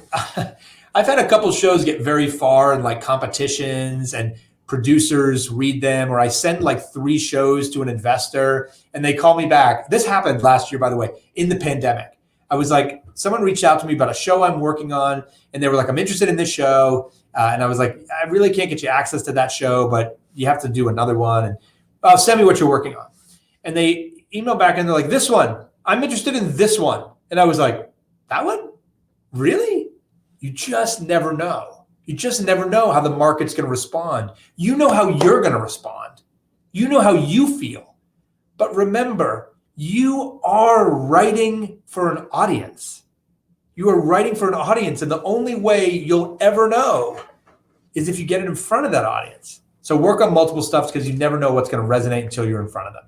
a couple shows get very far in like competitions and producers read them, or I send like 3 shows to an investor and they call me back. This happened last year, by the way, in the pandemic. I was like, someone reached out to me about a show I'm working on and they were like, I'm interested in this show. And I was like, I really can't get you access to that show, but you have to do another one. And send me what you're working on. And they emailed back and they're like, this one, I'm interested in this one. And I was like, that one? Really? You just never know. You just never know how the market's going to respond. You know how you're going to respond. You know how you feel. But remember, you are writing for an audience. You are writing for an audience. And the only way you'll ever know is if you get it in front of that audience. So work on multiple stuff because you never know what's going to resonate until you're in front of them.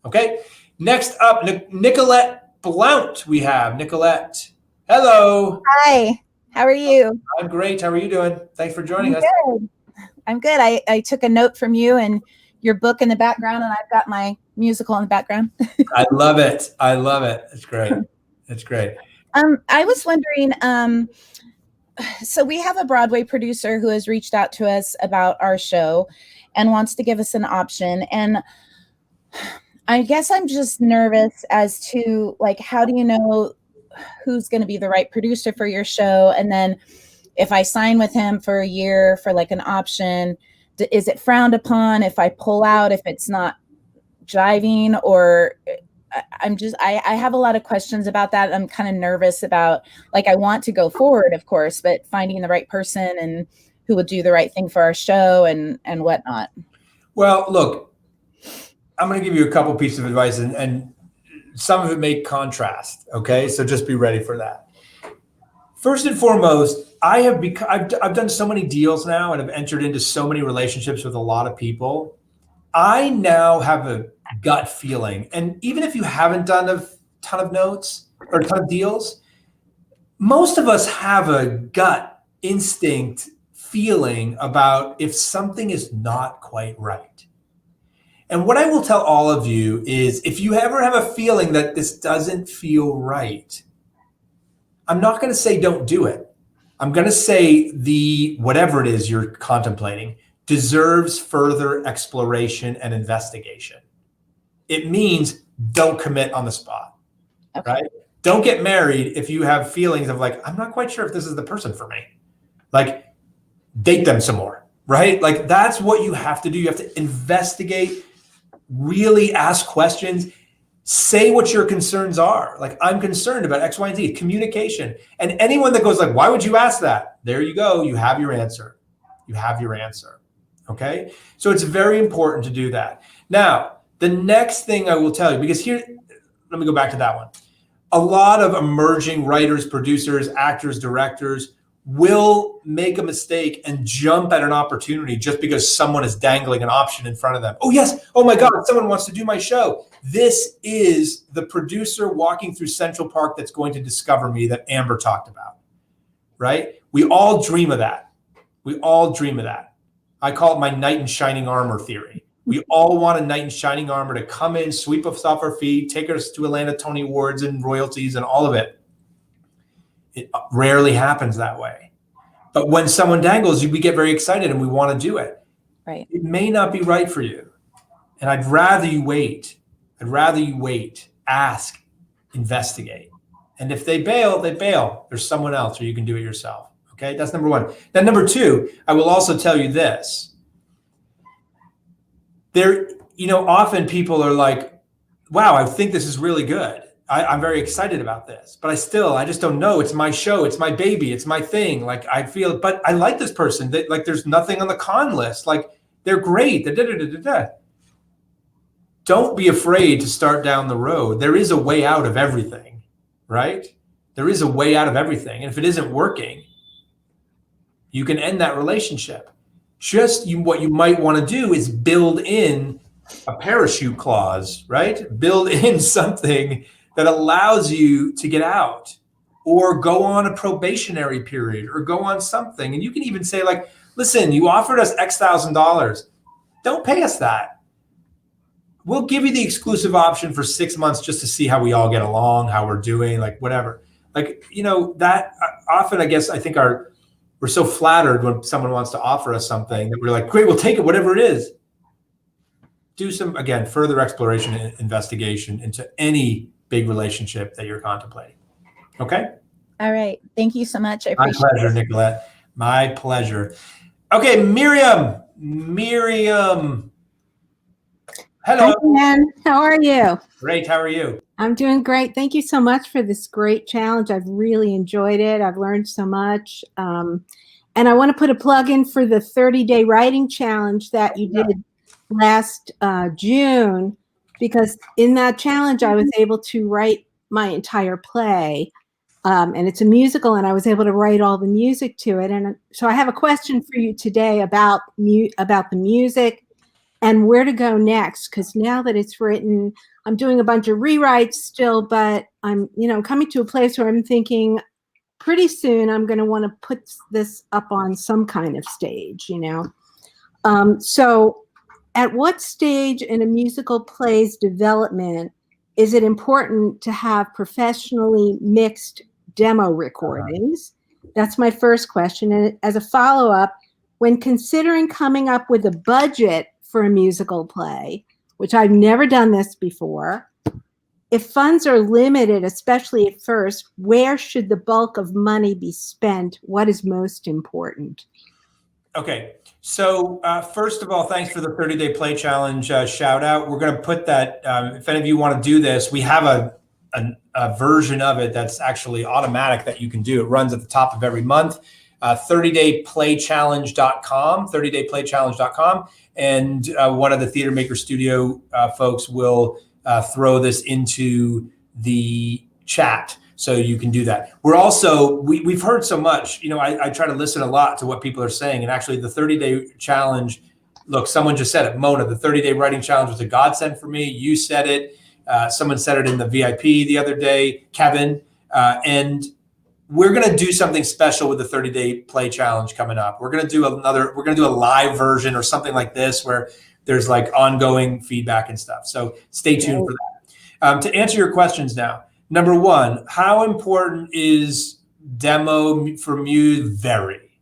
Okay. Next up, Nicolette Blount. We have Nicolette. Hello. Hi. How are you? I'm great. How are you doing? Thanks for joining us. I'm good. I took a note from you and your book in the background, and I've got my musical in the background. I love it. I love it. It's great. It's great. I was wondering, so we have a Broadway producer who has reached out to us about our show and wants to give us an option. And I guess I'm just nervous as to like, how do you know who's going to be the right producer for your show? And then if I sign with him for a year for like an option, is it frowned upon if I pull out, if it's not jiving? Or I have a lot of questions about that. I'm kind of nervous about, like, I want to go forward, of course, but finding the right person and who would do the right thing for our show and whatnot. Well, look, I'm going to give you a couple pieces of advice and some of it may contrast. Okay. So just be ready for that. First and foremost, I've done so many deals now and have entered into so many relationships with a lot of people. I now have a gut feeling. And even if you haven't done a ton of notes or a ton of deals, most of us have a gut instinct feeling about if something is not quite right. And what I will tell all of you is if you ever have a feeling that this doesn't feel right, I'm not going to say don't do it. I'm going to say whatever it is you're contemplating deserves further exploration and investigation. It means don't commit on the spot, okay. Right? Don't get married if you have feelings of like, I'm not quite sure if this is the person for me. Like, date them some more, right? Like, that's what you have to do. You have to investigate, really ask questions, say what your concerns are. Like, I'm concerned about X, Y, and Z, communication. And anyone that goes like, why would you ask that? There you go. You have your answer. You have your answer. Okay. So it's very important to do that. Now, the next thing I will tell you, because here, let me go back to that one. A lot of emerging writers, producers, actors, directors will make a mistake and jump at an opportunity just because someone is dangling an option in front of them. Oh, yes. Oh, my God. Someone wants to do my show. This is the producer walking through Central Park that's going to discover me that Amber talked about, right? We all dream of that. We all dream of that. I call it my knight in shining armor theory. We all want a knight in shining armor to come in, sweep us off our feet, take us to Atlanta Tony Awards and royalties and all of it. It rarely happens that way. But when someone dangles, we get very excited and we want to do it. Right. It may not be right for you. And I'd rather you wait. I'd rather you wait, ask, investigate. And if they bail, they bail. There's someone else, or you can do it yourself. Okay, that's number one. Then number two, I will also tell you this. There, often people are like, wow, I think this is really good. I'm very excited about this, but I just don't know. It's my show. It's my baby. It's my thing. Like, I feel, but I like this person. Like, there's nothing on the con list. Like, they're great. Don't be afraid to start down the road. There is a way out of everything, right? There is a way out of everything. And if it isn't working, you can end that relationship. What you might want to do is build in a parachute clause, right? Build in something that allows you to get out, or go on a probationary period, or go on something. And you can even say, like, listen, you offered us X $1,000. Don't pay us that. We'll give you the exclusive option for 6 months just to see how we all get along, how we're doing, like whatever. Like, that often, I think we're so flattered when someone wants to offer us something that we're like, great, we'll take it, whatever it is. Do some, again, further exploration and investigation into any big relationship that you're contemplating. Okay? All right. Thank you so much. I My appreciate pleasure, it. Nicolette. My pleasure. Okay, Miriam. Hello. Hi, Dan. How are you? Great. How are you? I'm doing great. Thank you so much for this great challenge. I've really enjoyed it. I've learned so much. And I want to put a plug in for the 30-day writing challenge that you did last June, because in that challenge, I was able to write my entire play. And it's a musical, and I was able to write all the music to it. And so I have a question for you today about the music and where to go next, because now that it's written, I'm doing a bunch of rewrites still, but I'm coming to a place where I'm thinking pretty soon I'm going to want to put this up on some kind of stage, So at what stage in a musical play's development is it important to have professionally mixed demo recordings? That's my first question. And as a follow-up, when considering coming up with a budget for a musical play, which I've never done this before, if funds are limited, especially at first, where should the bulk of money be spent? What is most important? Okay. So first of all, thanks for the 30-day play challenge shout out. We're going to put that, if any of you want to do this, we have a version of it that's actually automatic that you can do. It runs at the top of every month. 30dayplaychallenge.com, 30dayplaychallenge.com. And one of the Theater Maker Studio folks will throw this into the chat. So you can do that. We're also, we've heard so much, I try to listen a lot to what people are saying. And actually the 30-day challenge, look, someone just said it, Mona, the 30-day writing challenge was a godsend for me. You said it. Someone said it in the VIP the other day, Kevin. And we're going to do something special with the 30-day play challenge coming up. We're going to do a live version or something like this where there's like ongoing feedback and stuff. So stay tuned for that. To answer your questions now, number one, how important is demo from you? Very,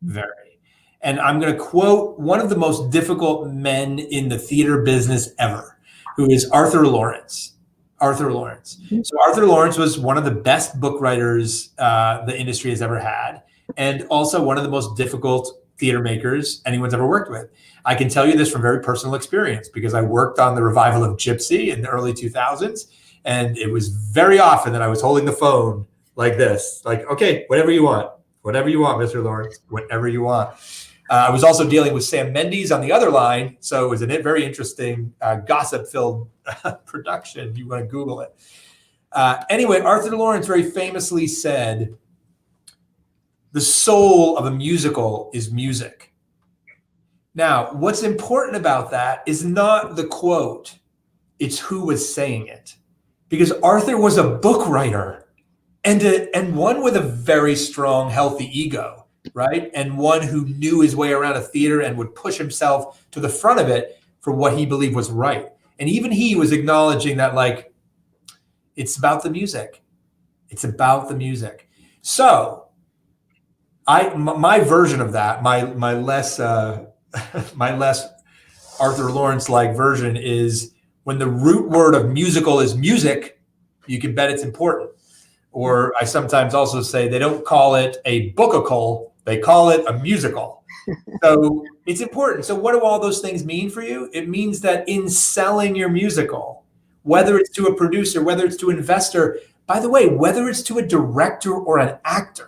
very. And I'm going to quote one of the most difficult men in the theater business ever, who is Arthur Lawrence. Arthur Lawrence. So Arthur Lawrence was one of the best book writers the industry has ever had, and also one of the most difficult theater makers anyone's ever worked with. I can tell you this from very personal experience because I worked on the revival of Gypsy in the early 2000s, and it was very often that I was holding the phone like this, like, okay, whatever you want, Mr. Lawrence, whatever you want. I was also dealing with Sam Mendes on the other line, so it was a very interesting gossip-filled production. You want to Google it. Anyway, Arthur Lawrence very famously said, the soul of a musical is music. Now, what's important about that is not the quote, it's who was saying it. Because Arthur was a book writer and one with a very strong, healthy ego, right? And one who knew his way around a theater and would push himself to the front of it for what he believed was right. And even he was acknowledging that, like, it's about the music. It's about the music. So my version of that, my less my less Arthur Lawrence-like version is when the root word of musical is music, you can bet it's important. Or I sometimes also say they don't call it a bookical, they call it a musical. So it's important. So what do all those things mean for you? It means that in selling your musical, whether it's to a producer, whether it's to an investor, by the way, whether it's to a director or an actor,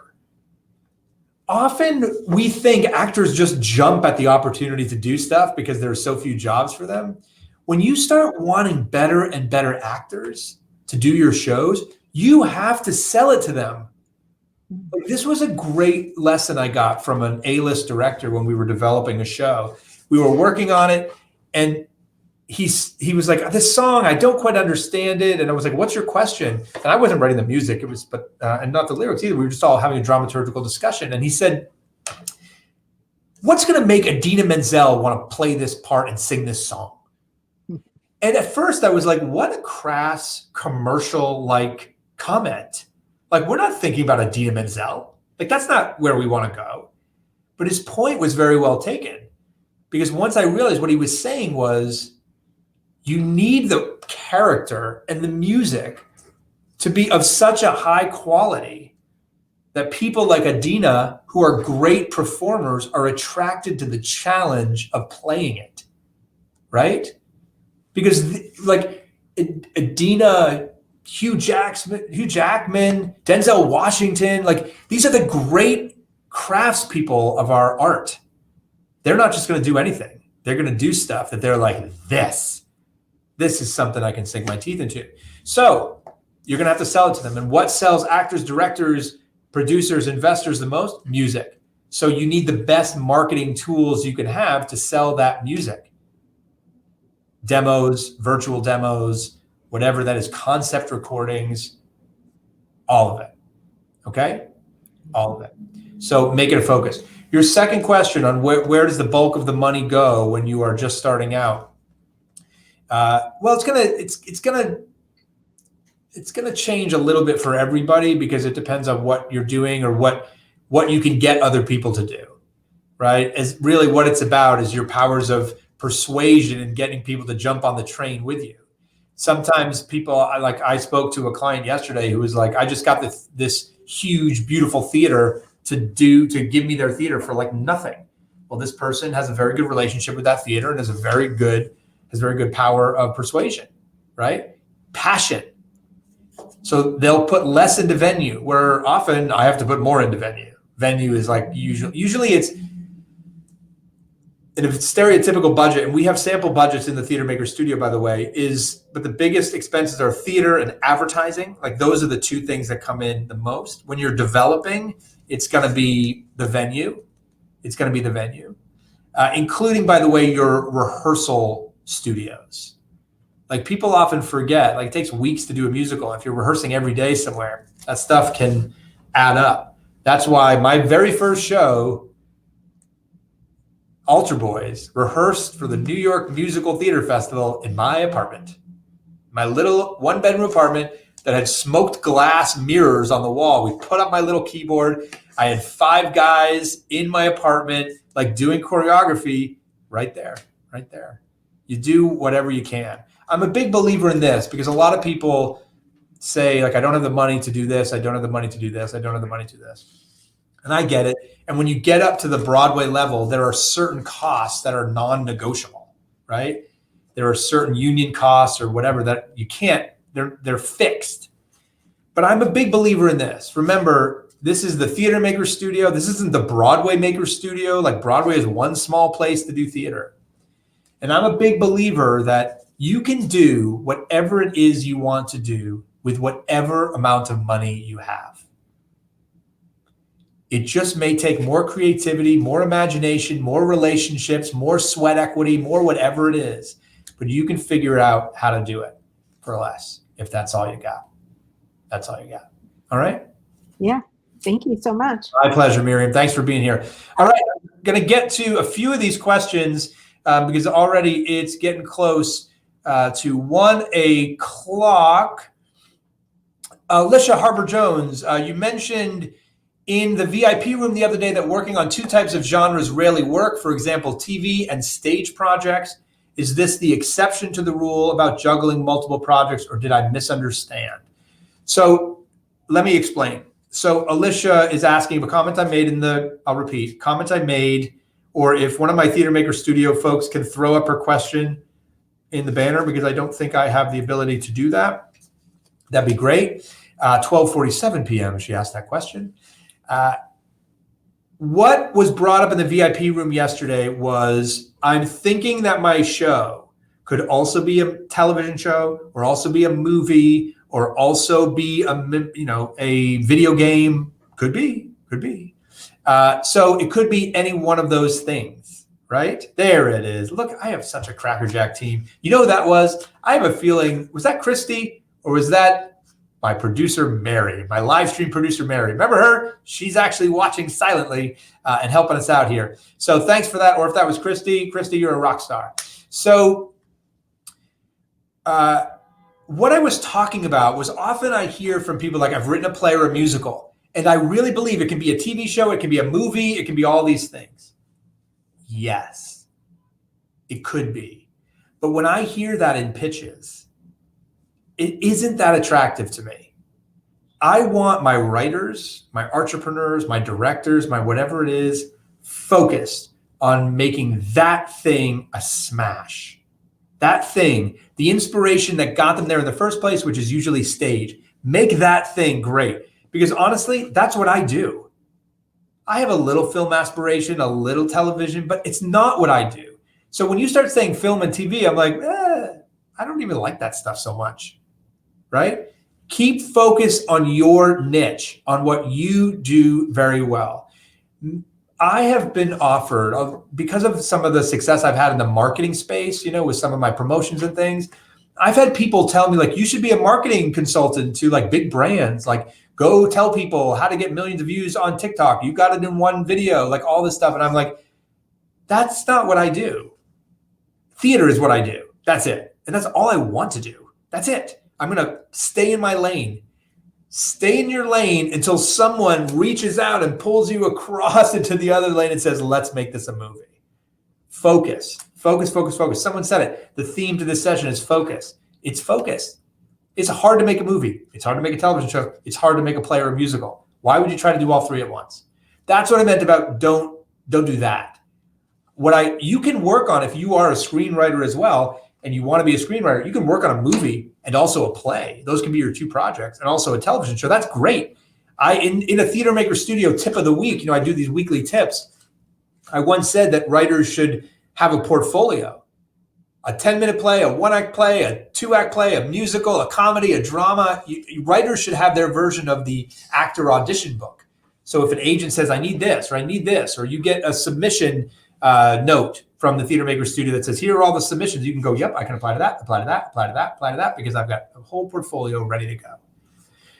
often we think actors just jump at the opportunity to do stuff because there are so few jobs for them. When you start wanting better and better actors to do your shows, you have to sell it to them. Like, this was a great lesson I got from an A-list director when we were developing a show. We were working on it, and he was like, this song, I don't quite understand it. And I was like, what's your question? And I wasn't writing the music. It was, and not the lyrics either. We were just all having a dramaturgical discussion. And he said, what's going to make Idina Menzel want to play this part and sing this song? And at first I was like, what a crass commercial-like comment. Like, we're not thinking about Idina Menzel. Like, that's not where we want to go. But his point was very well taken. Because once I realized what he was saying was, you need the character and the music to be of such a high quality that people like Idina, who are great performers, are attracted to the challenge of playing it, right? Because like Idina, Hugh Jackman, Denzel Washington, like, these are the great craftspeople of our art. They're not just going to do anything. They're going to do stuff that they're like, this is something I can sink my teeth into. So you're going to have to sell it to them. And what sells actors, directors, producers, investors the most? Music. So you need the best marketing tools you can have to sell that music. Demos, virtual demos, whatever that is, concept recordings, all of it. Okay? All of it. So make it a focus. Your second question on where does the bulk of the money go when you are just starting out? Well, it's gonna change a little bit for everybody because it depends on what you're doing or what you can get other people to do, right? As really what it's about is your powers of persuasion and getting people to jump on the train with you. Sometimes people, I spoke to a client yesterday who was like, I just got this huge, beautiful theater to give me their theater for like nothing. Well, this person has a very good relationship with that theater and has very good power of persuasion, right? Passion. So they'll put less into venue, where often I have to put more into venue. Venue is like usually it's in a stereotypical budget, and we have sample budgets in the Theater Maker Studio, by the way, but the biggest expenses are theater and advertising. Like, those are the two things that come in the most. When you're developing, it's going to be the venue. It's going to be the venue, including, by the way, your rehearsal studios. Like, people often forget, like, it takes weeks to do a musical. If you're rehearsing every day somewhere, that stuff can add up. That's why my very first show, Altar Boys, rehearsed for the New York Musical Theater Festival in my apartment. My little one-bedroom apartment that had smoked glass mirrors on the wall. We put up my little keyboard. I had 5 guys in my apartment, like, doing choreography right there. You do whatever you can. I'm a big believer in this because a lot of people say, like, I don't have the money to do this. I don't have the money to do this. I don't have the money to do this. And I get it. And when you get up to the Broadway level, there are certain costs that are non-negotiable, right? There are certain union costs or whatever that you can't, they're fixed. But I'm a big believer in this. Remember, this is the Theater Maker Studio. This isn't the Broadway Maker Studio. Like, Broadway is one small place to do theater. And I'm a big believer that you can do whatever it is you want to do with whatever amount of money you have. It just may take more creativity, more imagination, more relationships, more sweat equity, more whatever it is. But you can figure out how to do it for less if that's all you got. That's all you got. All right? Yeah. Thank you so much. My pleasure, Miriam. Thanks for being here. All right. I'm going to get to a few of these questions because already it's getting close to 1 o'clock. Alicia Harper-Jones, you mentioned in the VIP room the other day that working on 2 types of genres rarely work, for example, TV and stage projects. Is this the exception to the rule about juggling multiple projects, or did I misunderstand? So let me explain. So Alicia is asking a comment I made I'll repeat, comments I made, or if one of my Theater Maker Studio folks can throw up her question in the banner, because I don't think I have the ability to do that. That'd be great. 12:47 p.m. she asked that question. What was brought up in the VIP room yesterday was, I'm thinking that my show could also be a television show, or also be a movie, or also be a video game. Could be. So it could be any one of those things, right? There it is. Look, I have such a crackerjack team. You know who that was? I have a feeling, was that Christy, or was that my producer, Mary, my live stream producer, Mary? Remember her? She's actually watching silently and helping us out here. So thanks for that. Or if that was Christy, you're a rock star. So what I was talking about was, often I hear from people like, I've written a play or a musical, and I really believe it can be a TV show, it can be a movie, it can be all these things. Yes, it could be. But when I hear that in pitches, it isn't that attractive to me. I want my writers, my entrepreneurs, my directors, my whatever it is, focused on making that thing a smash. That thing, the inspiration that got them there in the first place, which is usually stage, make that thing great. Because honestly, that's what I do. I have a little film aspiration, a little television, but it's not what I do. So when you start saying film and TV, I'm like, I don't even like that stuff so much, right? Keep focused on your niche, on what you do very well. I have been offered, because of some of the success I've had in the marketing space, with some of my promotions and things, I've had people tell me, like, you should be a marketing consultant to like big brands, like go tell people how to get millions of views on TikTok. You got it in one video, like all this stuff. And I'm like, that's not what I do. Theater is what I do. That's it. And that's all I want to do. That's it. I'm going to stay in my lane. Stay in your lane until someone reaches out and pulls you across into the other lane and says, let's make this a movie. Focus. Someone said it. The theme to this session is focus. It's focus. It's hard to make a movie. It's hard to make a television show. It's hard to make a play or a musical. Why would you try to do all 3 at once? That's what I meant about don't do that. You can work on, if you are a screenwriter as well, and you want to be a screenwriter, you can work on a movie and also a play. Those can be your 2 projects, and also a television show. That's great. In a Theater Maker Studio tip of the week, I do these weekly tips. I once said that writers should have a portfolio, a 10-minute play, a 1-act play, a 2-act play, a musical, a comedy, a drama. Writers should have their version of the actor audition book. So if an agent says, I need this, or you get a submission note from the Theater Maker Studio that says, here are all the submissions, you can go, yep, I can apply to that, because I've got a whole portfolio ready to go.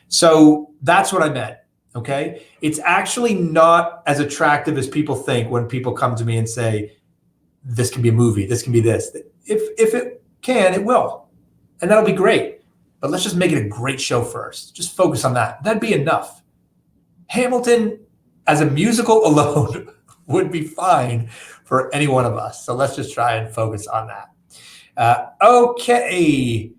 So that's what I meant, okay? It's actually not as attractive as people think when people come to me and say, this can be a movie, this can be this. If it can, it will. And that'll be great. But let's just make it a great show first. Just focus on that. That'd be enough. Hamilton, as a musical alone, would be fine for any one of us. So let's just try and focus on that. Okay.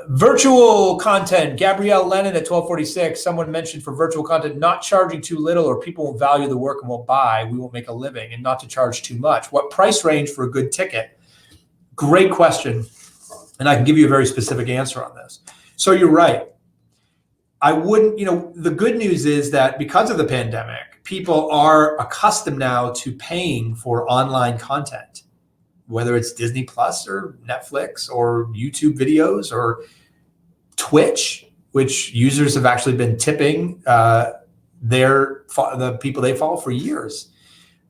Virtual content. Gabrielle Lennon at 1246. Someone mentioned for virtual content, not charging too little or people won't value the work and won't buy. We won't make a living, and not to charge too much. What price range for a good ticket? Great question. And I can give you a very specific answer on this. So you're right. I wouldn't, the good news is that because of the pandemic, people are accustomed now to paying for online content, whether it's Disney Plus or Netflix or YouTube videos or Twitch, which users have actually been tipping the people they follow for years.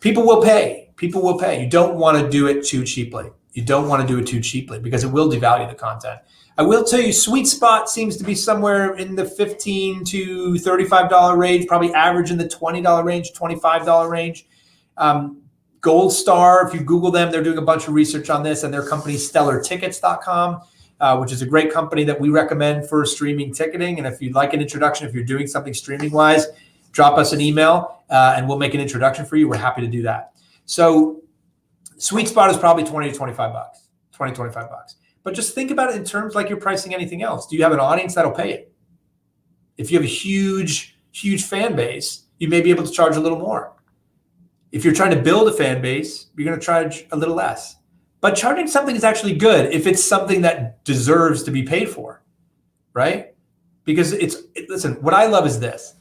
People will pay. People will pay. You don't want to do it too cheaply. You don't want to do it too cheaply because it will devalue the content. I will tell you, sweet spot seems to be somewhere in the $15 to $35 range, probably average in the $20 range, $25 range. Gold Star, if you Google them, they're doing a bunch of research on this, and their company StellarTickets.com, which is a great company that we recommend for streaming ticketing. And if you'd like an introduction, if you're doing something streaming wise, drop us an email and we'll make an introduction for you. We're happy to do that. So sweet spot is probably $20 to $25. But just think about it in terms like you're pricing anything else. Do you have an audience that'll pay it? If you have a huge fan base, you may be able to charge a little more. If you're trying to build a fan base, you're going to charge a little less. But charging something is actually good if it's something that deserves to be paid for, right? Because listen, what I love is this.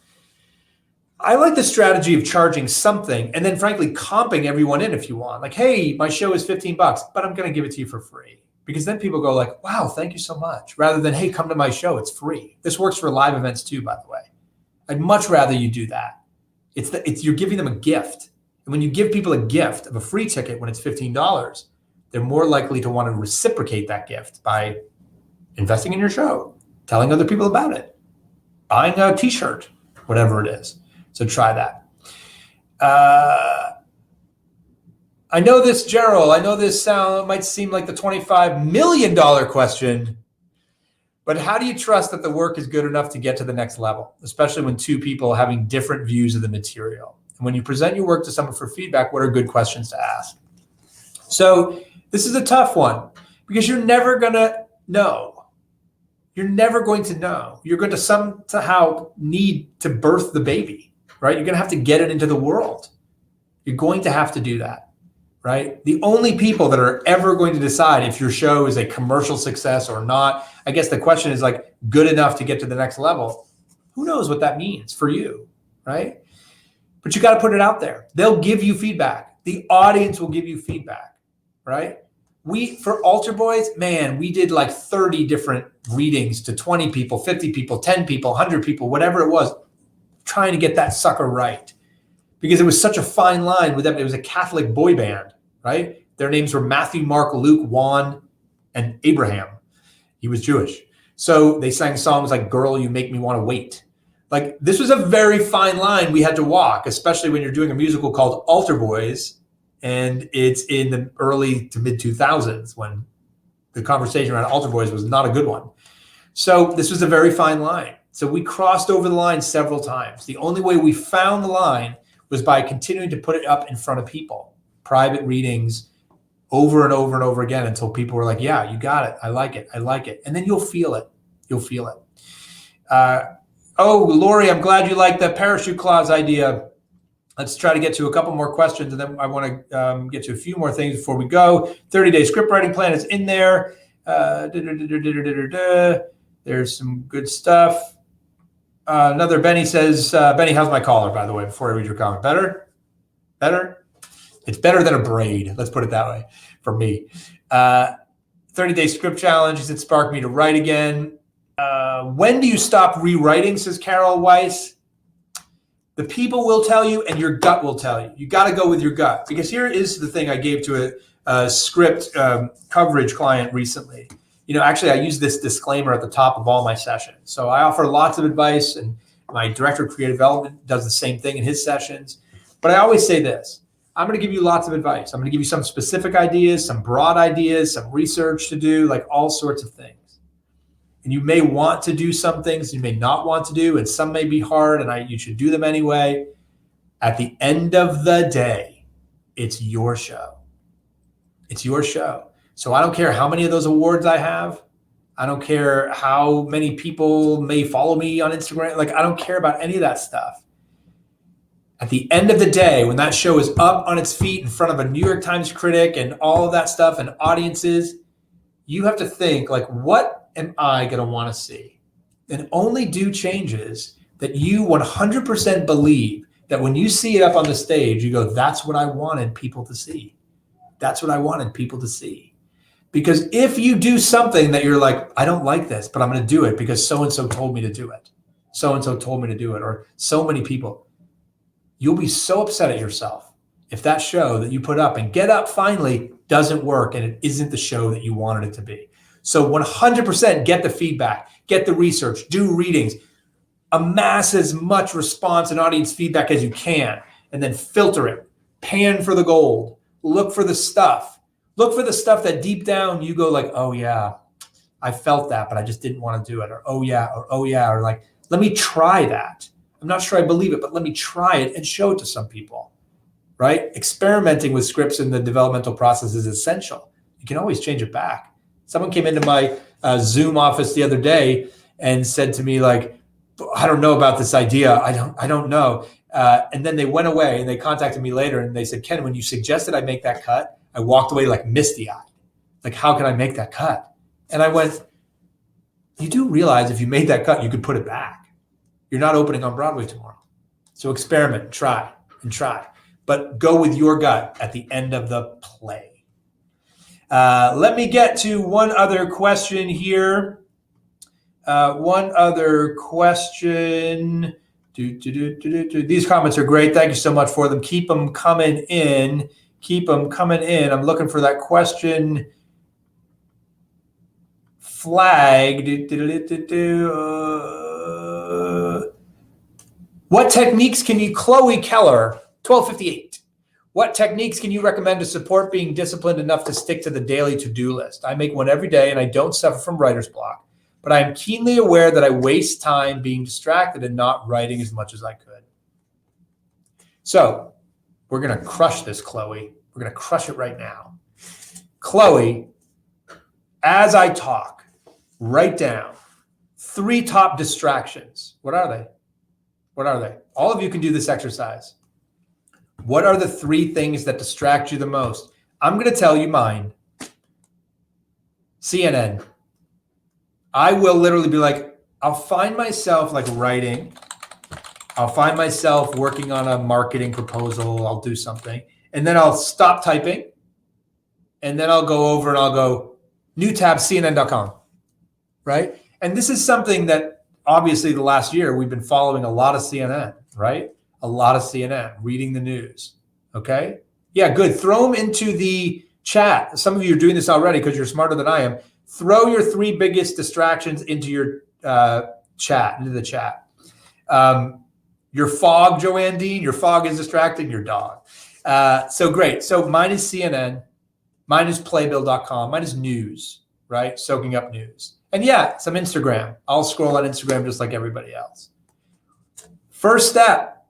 I like the strategy of charging something and then frankly comping everyone in if you want. Like, hey, my show is $15, but I'm going to give it to you for free. Because then people go like, wow, thank you so much. Rather than, hey, come to my show, it's free. This works for live events too, by the way. I'd much rather you do that. You're giving them a gift. And when you give people a gift of a free ticket when it's $15, they're more likely to want to reciprocate that gift by investing in your show, telling other people about it, buying a t-shirt, whatever it is. So try that. I know this, Gerald. I know this might seem like the $25 million question, but how do you trust that the work is good enough to get to the next level, especially when two people are having different views of the material? And when you present your work to someone for feedback, what are good questions to ask? So this is a tough one because you're never going to know. You're never going to know. You're going to somehow need to birth the baby, right? You're going to have to get it into the world. You're going to have to do that. Right? The only people that are ever going to decide if your show is a commercial success or not, I guess the question is like good enough to get to the next level. Who knows what that means for you, right? But you got to put it out there. They'll give you feedback. The audience will give you feedback, right? For Altar Boys, man, we did like 30 different readings to 20 people, 50 people, 10 people, 100 people, whatever it was, trying to get that sucker right. Because it was such a fine line with them. It was a Catholic boy band, right? Their names were Matthew, Mark, Luke, Juan, and Abraham. He was Jewish. So they sang songs like Girl, You Make Me Want to Wait. Like this was a very fine line we had to walk, especially when you're doing a musical called Altar Boys. And it's in the early to mid 2000s when the conversation around Altar Boys was not a good one. So this was a very fine line. So we crossed over the line several times. The only way we found the line was by continuing to put it up in front of people, private readings over and over and over again until people were like, yeah, you got it. I like it. I like it. And then you'll feel it. You'll feel it. Lori, I'm glad you like the parachute clause idea. Let's try to get to a couple more questions. And then I want to get to a few more things before we go. 30-day script writing plan is in there. There's some good stuff. Another Benny says, Benny, how's my collar, by the way, before I read your comment? Better? It's better than a braid. Let's put it that way for me. 30-day script challenge. He said, spark me to write again. When do you stop rewriting, says Carol Weiss? The people will tell you and your gut will tell you. You got to go with your gut. Because here is the thing I gave to a script coverage client recently. Actually, I use this disclaimer at the top of all my sessions. So I offer lots of advice, and my director of creative development does the same thing in his sessions. But I always say this. I'm going to give you lots of advice. I'm going to give you some specific ideas, some broad ideas, some research to do, like all sorts of things. And you may want to do some things you may not want to do, and some may be hard, and you should do them anyway. At the end of the day, it's your show. It's your show. So I don't care how many of those awards I have. I don't care how many people may follow me on Instagram. Like, I don't care about any of that stuff. At the end of the day, when that show is up on its feet in front of a New York Times critic and all of that stuff and audiences, you have to think, like, what am I going to want to see? And only do changes that you 100% believe that when you see it up on the stage, you go, that's what I wanted people to see. That's what I wanted people to see. Because if you do something that you're like, I don't like this, but I'm going to do it because so-and-so told me to do it. So-and-so told me to do it, or so many people. You'll be so upset at yourself if that show that you put up and Get Up finally doesn't work and it isn't the show that you wanted it to be. So 100% get the feedback, get the research, do readings, amass as much response and audience feedback as you can, and then filter it, pan for the gold, look for the stuff. Look for the stuff that deep down you go like, oh yeah, I felt that, but I just didn't want to do it. Or oh yeah, or like, let me try that. I'm not sure I believe it, but let me try it and show it to some people, right? Experimenting with scripts in the developmental process is essential. You can always change it back. Someone came into my Zoom office the other day and said to me like, I don't know about this idea. I don't know. And then they went away and they contacted me later and they said, Ken, when you suggested I make that cut, I walked away like misty-eyed. Like, how can I make that cut? And I went, you do realize if you made that cut, you could put it back. You're not opening on Broadway tomorrow. So experiment, try. But go with your gut at the end of the play. Let me get to one other question here. One other question. These comments are great. Thank you so much for them. Keep them coming in. I'm looking for that question flag. What techniques can you, Chloe Keller, 1258. What techniques can you recommend to support being disciplined enough to stick to the daily to-do list? I make one every day and I don't suffer from writer's block, but I am keenly aware that I waste time being distracted and not writing as much as I could. So we're going to crush this, Chloe. We're going to crush it right now. Chloe, as I talk, write down 3 top distractions. What are they? All of you can do this exercise. What are the 3 things that distract you the most? I'm going to tell you mine. CNN. I will literally be like, I'll find myself like writing. I'll find myself working on a marketing proposal. I'll do something. And then I'll stop typing. And then I'll go over and I'll go, new tab, CNN.com. Right? And this is something that obviously the last year we've been following a lot of CNN, right? A lot of CNN, reading the news. Okay? Yeah, good. Throw them into the chat. Some of you are doing this already because you're smarter than I am. Throw your 3 biggest distractions into your chat, into the chat. Your fog, Joanne Dean, your fog is distracting your dog. So great. So mine is CNN. Mine is playbill.com. Mine is news, right? Soaking up news. And yeah, some Instagram. I'll scroll on Instagram just like everybody else. First step,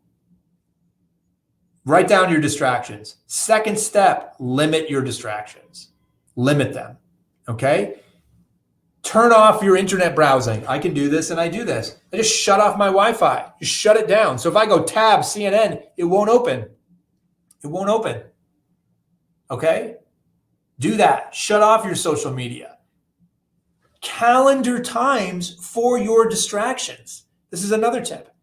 write down your distractions. Second step, limit your distractions. Limit them, okay? Turn off your internet browsing. I can do this and I do this. I just shut off my Wi-Fi. Just shut it down. So if I go tab CNN, it won't open. It won't open, okay? Do that. Shut off your social media. Calendar times for your distractions. This is another tip.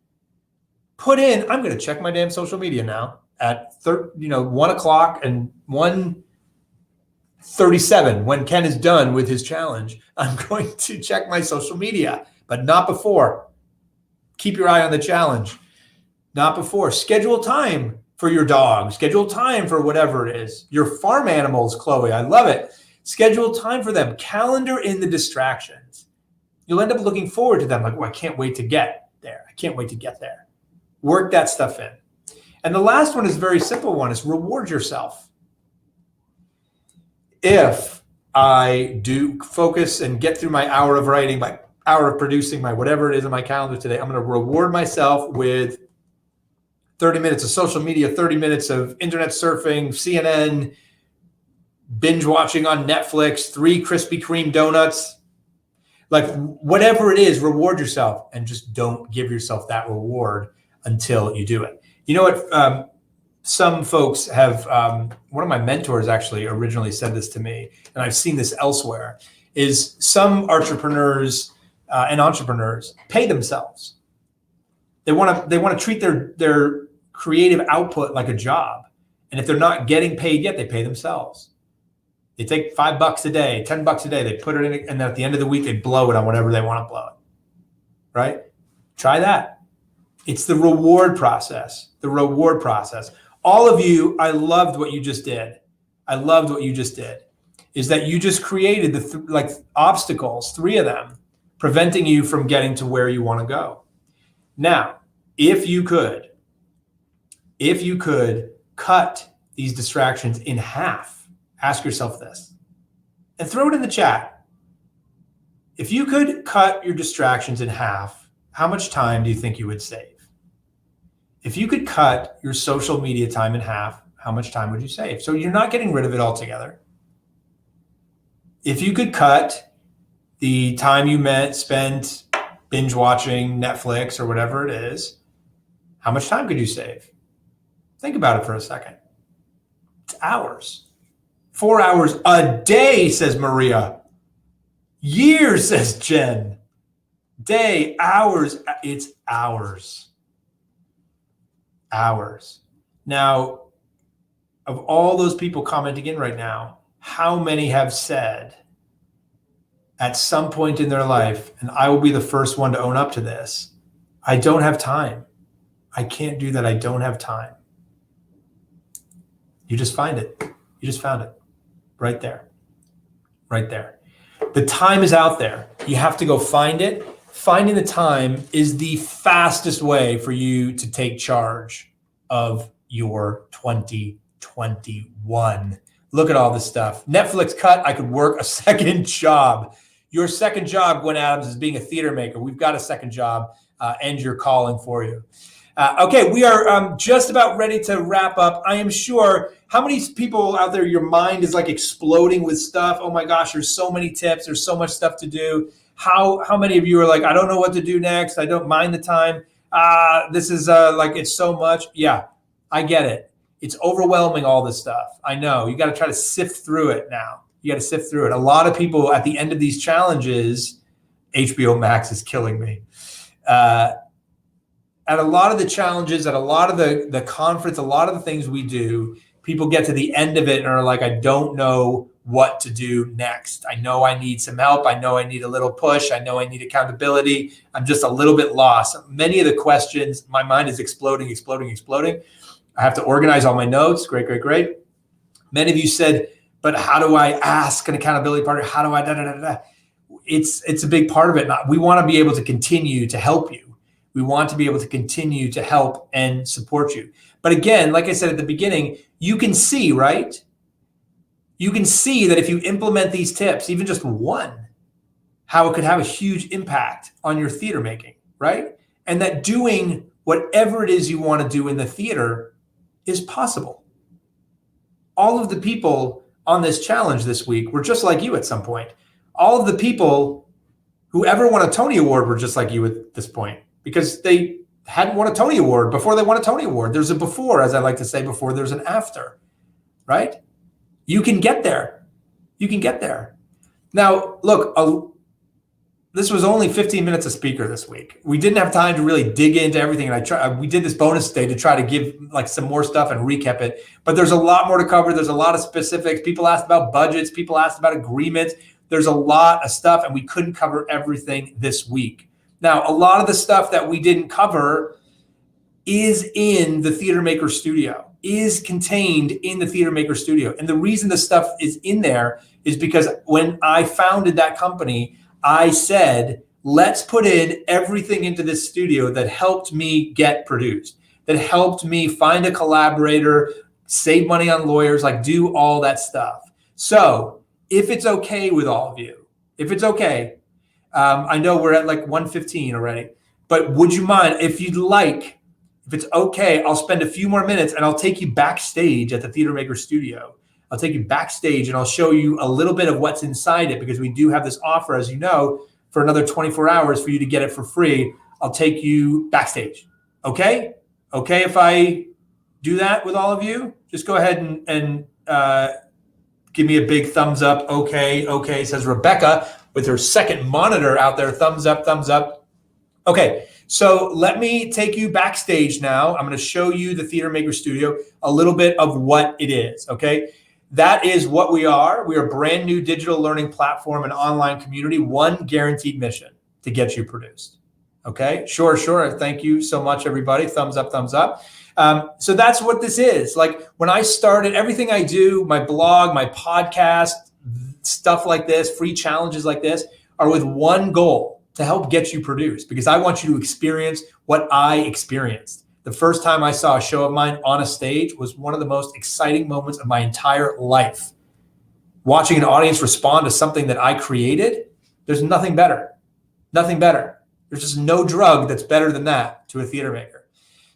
Put in, I'm going to check my damn social media now at 1 o'clock and 1:37 when Ken is done with his challenge. I'm going to check my social media, but not before. Keep your eye on the challenge. Not before. Schedule time for your dog. Schedule time for whatever it is. Your farm animals, Chloe. I love it. Schedule time for them. Calendar in the distractions. You'll end up looking forward to them like, oh, I can't wait to get there. I can't wait to get there. Work that stuff in. And the last one is a very simple one, is reward yourself. If I do focus and get through my hour of writing, my hour of producing, my whatever it is in my calendar today, I'm going to reward myself with 30 minutes of social media, 30 minutes of internet surfing, CNN, binge watching on Netflix, 3 Krispy Kreme donuts, like whatever it is, reward yourself and just don't give yourself that reward until you do it. You know what? Some folks have, one of my mentors actually originally said this to me, and I've seen this elsewhere, is some entrepreneurs and entrepreneurs pay themselves. They want to treat their creative output like a job. And if they're not getting paid yet, they pay themselves. They take $5 a day, $10 a day, they put it in, and then at the end of the week, they blow it on whatever they want to blow it. Right? Try that. It's the reward process. The reward process. All of you, I loved what you just did. Is that you just created the obstacles, 3 of them, preventing you from getting to where you want to go. Now, if you could cut these distractions in half, ask yourself this and throw it in the chat. If you could cut your distractions in half, how much time do you think you would save? If you could cut your social media time in half, how much time would you save? So you're not getting rid of it altogether. If you could cut the time you spend binge watching Netflix or whatever it is, how much time could you save? Think about it for a second. It's hours. 4 hours a day, says Maria. Years, says Jen. Day, hours, it's hours. Hours. Now, of all those people commenting in right now, how many have said at some point in their life, and I will be the first one to own up to this, I don't have time. I can't do that. I don't have time. You just find it. You just found it. Right there. Right there. The time is out there. You have to go find it. Finding the time is the fastest way for you to take charge of your 2021. Look at all this stuff. Netflix cut, I could work a second job. Your second job, Gwen Adams, is being a theater maker. We've got a second job and your calling for you. Okay, we are just about ready to wrap up. I am sure, how many people out there, your mind is like exploding with stuff? Oh my gosh, there's so many tips. There's so much stuff to do. How many of you are like, I don't know what to do next. I don't mind the time. This is like, it's so much. Yeah, I get it. It's overwhelming, all this stuff. I know. You got to try to sift through it now. You got to sift through it. A lot of people at the end of these challenges, HBO Max is killing me. At a lot of the challenges, at a lot of the conference, a lot of the things we do, people get to the end of it and are like, I don't know what to do next. I know I need some help. I know I need a little push. I know I need accountability. I'm just a little bit lost. Many of the questions, my mind is exploding. I have to organize all my notes. Great. Many of you said, but how do I ask an accountability partner? How do I It's a big part of it. We want to be able to continue to help you. We want to be able to continue to help and support you. But again, like I said at the beginning, you can see, right? You can see that if you implement these tips, even just one, how it could have a huge impact on your theater making, right? And that doing whatever it is you want to do in the theater is possible. All of the people on this challenge this week were just like you at some point. All of the people who ever won a Tony Award were just like you at this point, because they hadn't won a Tony Award before they won a Tony Award. There's a before, as I like to say, before there's an after, right? You can get there. You can get there. Now, look, this was only 15 minutes a speaker this week. We didn't have time to really dig into everything. And we did this bonus day to try to give like some more stuff and recap it. But there's a lot more to cover. There's a lot of specifics. People asked about budgets. People asked about agreements. There's a lot of stuff, and we couldn't cover everything this week. Now, a lot of the stuff that we didn't cover is in the Theater Maker Studio, is contained in the Theater Maker Studio. And the reason the stuff is in there is because when I founded that company, I said, let's put in everything into this studio that helped me get produced, that helped me find a collaborator, save money on lawyers, like do all that stuff. So if it's okay with all of you, if it's okay, I know we're at like 1:15 already, but would you mind, if you'd like, if it's okay, I'll spend a few more minutes and I'll take you backstage at the Theater Maker Studio. I'll take you backstage and I'll show you a little bit of what's inside it, because we do have this offer, as you know, for another 24 hours for you to get it for free. I'll take you backstage. Okay? Okay if I do that with all of you? Just go ahead and give me a big thumbs up. Okay, says Rebecca with her second monitor out there. Thumbs up, thumbs up. Okay, so let me take you backstage now. I'm going to show you the Theater Maker Studio, a little bit of what it is, okay? That is what we are. We are a brand new digital learning platform and online community, one guaranteed mission: to get you produced. Okay, sure. Thank you so much, everybody. Thumbs up, thumbs up. So that's what this is. Like, when I started, everything I do, my blog, my podcast, stuff like this, free challenges like this, are with one goal: to help get you produced, because I want you to experience what I experienced. The first time I saw a show of mine on a stage was one of the most exciting moments of my entire life. Watching an audience respond to something that I created, there's nothing better. Nothing better. There's just no drug that's better than that to a theater maker.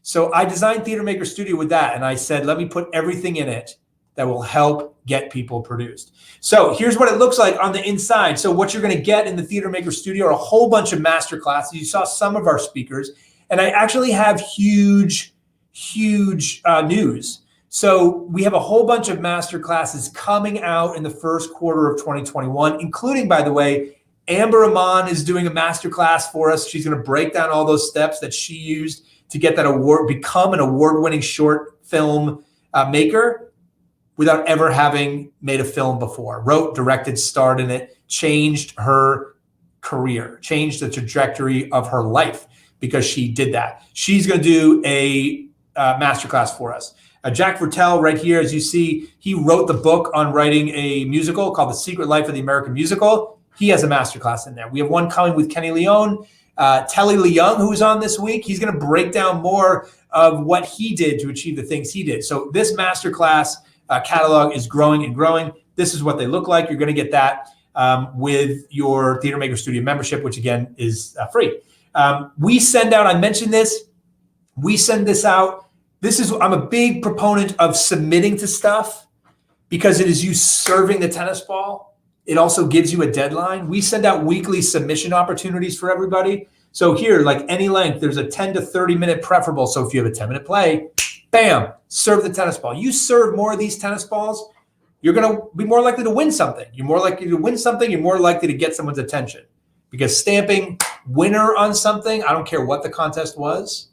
So I designed Theater Maker Studio with that, and I said, let me put everything in it that will help get people produced. So here's what it looks like on the inside. So what you're going to get in the Theater Maker Studio are a whole bunch of master classes. You saw some of our speakers, and I actually have huge news. So we have a whole bunch of master classes coming out in the first quarter of 2021, including, by the way, Amber Iman is doing a master class for us. She's going to break down all those steps that she used to get that award, become an award-winning short film maker, without ever having made a film before. Wrote, directed, starred in it, changed her career, changed the trajectory of her life because she did that. She's going to do a masterclass for us. Jack Vertel right here, as you see, he wrote the book on writing a musical called The Secret Life of the American Musical. He has a masterclass in there. We have one coming with Telly Leung, who's on this week. He's going to break down more of what he did to achieve the things he did. So this masterclass catalog is growing and growing. This is what they look like. You're going to get that with your Theater Maker Studio membership, which again is free. We send out, I mentioned this, we send this out. I'm a big proponent of submitting to stuff because it is you serving the tennis ball. It also gives you a deadline. We send out weekly submission opportunities for everybody. So here, like any length, there's a 10 to 30 minute preferable. So if you have a 10-minute play, bam, serve the tennis ball. You serve more of these tennis balls, you're going to be more likely to win something. You're more likely to win something. You're more likely to get someone's attention, because stamping winner on something, I don't care what the contest was,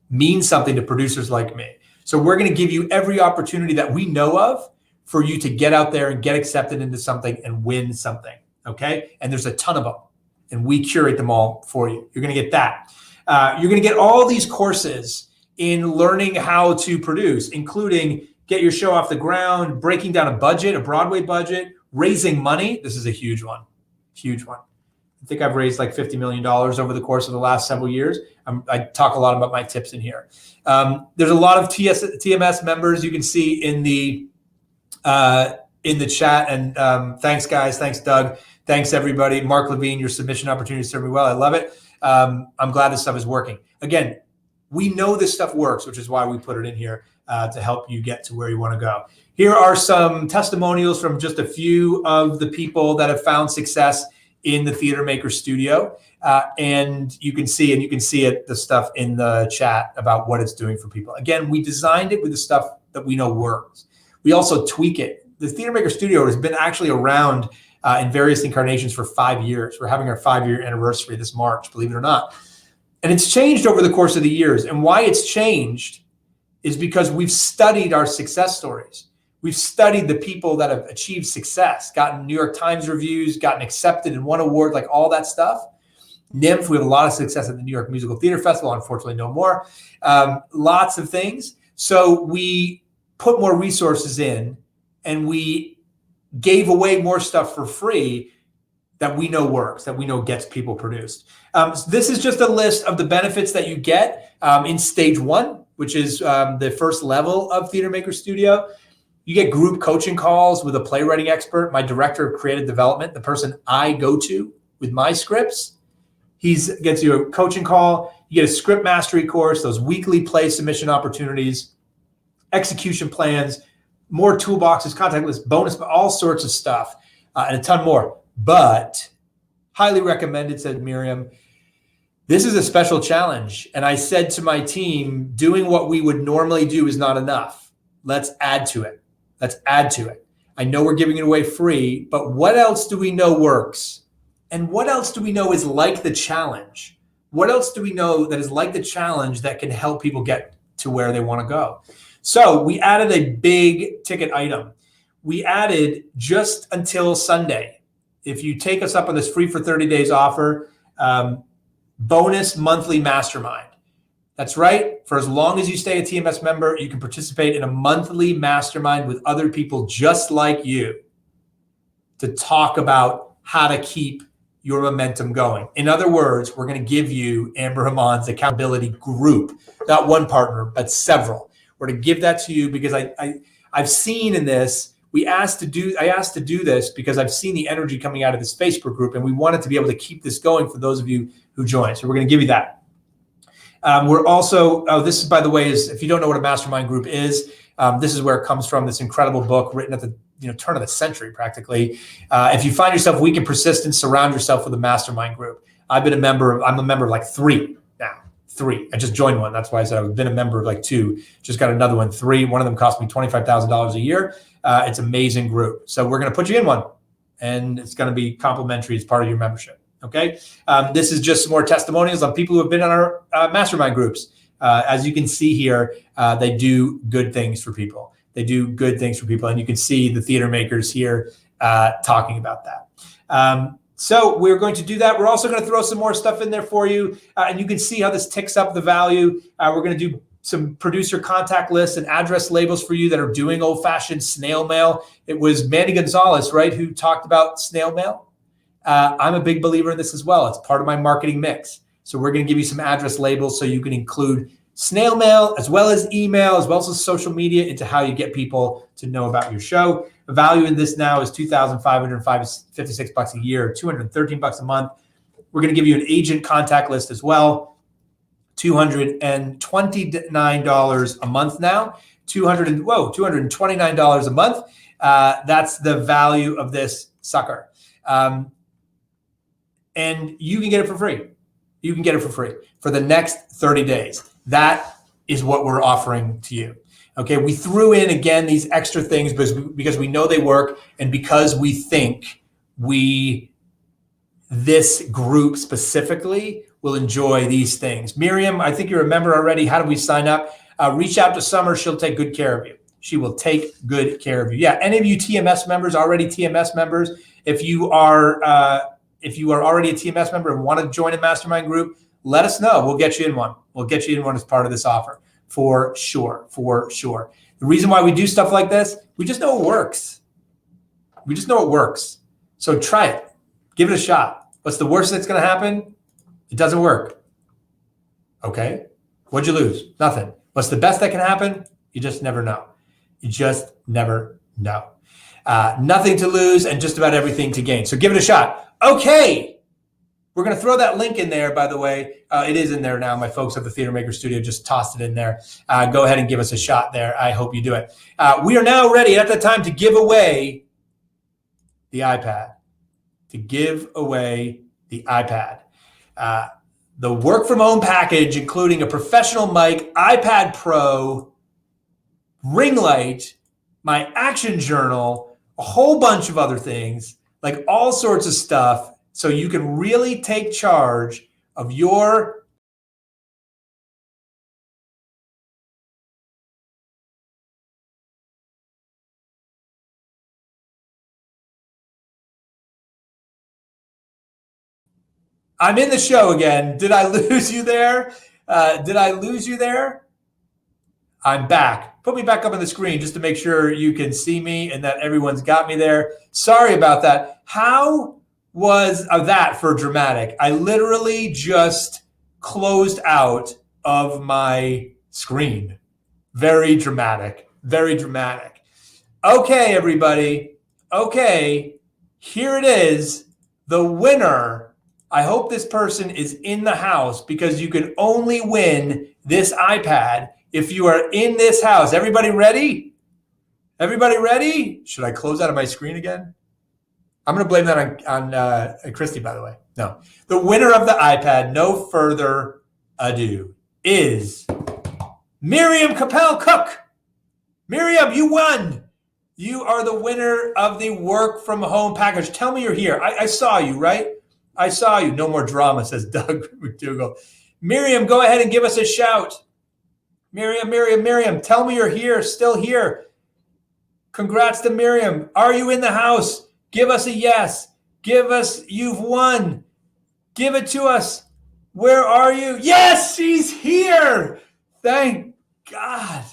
means something to producers like me. So we're going to give you every opportunity that we know of for you to get out there and get accepted into something and win something. Okay. And there's a ton of them, and we curate them all for you. You're going to get that. You're going to get all these courses in learning how to produce, including get your show off the ground, breaking down a budget, a Broadway budget, raising money. This is a huge one. I think I've raised like $50 million over the course of the last several years. I talk a lot about my tips in here. There's a lot of TMS members you can see in the chat. And thanks, guys. Thanks, Doug. Thanks, everybody. Mark Levine, your submission opportunity served me well. I love it. I'm glad this stuff is working. Again, we know this stuff works, which is why we put it in here to help you get to where you want to go. Here are some testimonials from just a few of the people that have found success in the Theater Maker Studio. And you can see it, the stuff in the chat about what it's doing for people. Again, we designed it with the stuff that we know works. We also tweak it. The Theater Maker Studio has been actually around in various incarnations for 5 years. We're having our 5-year anniversary this March, believe it or not. And it's changed over the course of the years. And why it's changed is because we've studied our success stories. We've studied the people that have achieved success, gotten New York Times reviews, gotten accepted and won awards, like all that stuff. NYMF, we have a lot of success at the New York Musical Theater Festival, unfortunately no more. Lots of things. So we put more resources in, and we gave away more stuff for free that we know works, that we know gets people produced. So this is just a list of the benefits that you get in stage 1, which is the first level of Theater Maker Studio. You get group coaching calls with a playwriting expert, my director of creative development, the person I go to with my scripts. He gets you a coaching call. You get a script mastery course, those weekly play submission opportunities, execution plans, more toolboxes, contact lists, bonus, all sorts of stuff, and a ton more. But highly recommended, said Miriam. This is a special challenge. And I said to my team, doing what we would normally do is not enough. Let's add to it. Let's add to it. I know we're giving it away free, but what else do we know works? And what else do we know is like the challenge? What else do we know that is like the challenge that can help people get to where they want to go? So we added a big ticket item. We added just until Sunday. If you take us up on this free for 30 days offer, bonus monthly mastermind. That's right. For as long as you stay a TMS member, you can participate in a monthly mastermind with other people just like you to talk about how to keep your momentum going. In other words, we're going to give you Amber Iman's accountability group, not one partner, but several. We're to give that to you because I've seen in this, I asked to do this because I've seen the energy coming out of this Facebook group, and we wanted to be able to keep this going for those of you who join. So we're going to give you that. We're also, this is, by the way, is if you don't know what a mastermind group is, this is where it comes from, this incredible book written at the turn of the century, practically. If you find yourself weak and persistent, surround yourself with a mastermind group. I'm a member of like 3 now. 3. I just joined one. That's why I said I've been a member of like 2. Just got another one, 3. One of them cost me $25,000 a year. It's an amazing group. So we're going to put you in one, and it's going to be complimentary as part of your membership. Okay. This is just some more testimonials on people who have been on our mastermind groups. As you can see here, they do good things for people. They do good things for people. And you can see the theater makers here talking about that. So we're going to do that. We're also going to throw some more stuff in there for you. And you can see how this ticks up the value. We're going to do some producer contact lists and address labels for you that are doing old-fashioned snail mail. It was Mandy Gonzalez, right, who talked about snail mail. I'm a big believer in this as well. It's part of my marketing mix. So we're going to give you some address labels so you can include snail mail as well as email, as well as social media into how you get people to know about your show. The value in this now is $2,556 a year, $213 a month. We're going to give you an agent contact list as well, $229 a month now, $229 a month. That's the value of this sucker. And you can get it for free. You can get it for free for the next 30 days. That is what we're offering to you. Okay, we threw in, again, these extra things because we know they work and because we think this group specifically will enjoy these things. Miriam, I think you're a member already. How do we sign up? Reach out to Summer. She'll take good care of you. She will take good care of you. Yeah, any of you TMS members, already TMS members, if you are already a TMS member and want to join a mastermind group, let us know. We'll get you in one. We'll get you in one as part of this offer. For sure. The reason why we do stuff like this, we just know it works. So try it. Give it a shot. What's the worst that's going to happen? It doesn't work. Okay. What'd you lose? Nothing. What's the best that can happen? You just never know. Nothing to lose and just about everything to gain. So give it a shot. Okay. We're going to throw that link in there, by the way. It is in there now. My folks at the Theater Maker Studio just tossed it in there. Go ahead and give us a shot there. I hope you do it. We are now ready at the time to give away the iPad. The work from home package, including a professional mic, iPad Pro, ring light, my action journal, a whole bunch of other things, like all sorts of stuff. So you can really take charge of your I'm in the show again. Did I lose you there? I'm back. Put me back up on the screen just to make sure you can see me and that everyone's got me there. Sorry about that. How was that for dramatic? I literally just closed out of my screen. Very dramatic. Okay, everybody. Okay, here it is. The winner. I hope this person is in the house because you can only win this iPad if you are in this house. Everybody ready? Everybody ready? Should I close out of my screen again? I'm going to blame that on Christy, by the way. No. The winner of the iPad, no further ado, is Miriam Capel-Cook. Miriam, you won. You are the winner of the work from home package. Tell me you're here. I saw you, right? I saw you. No more drama, says Doug McDougall. Miriam, go ahead and give us a shout. Miriam, tell me you're here, still here. Congrats to Miriam. Are you in the house? Give us a yes. Give us, you've won. Give it to us. Where are you? Yes, she's here. Thank God.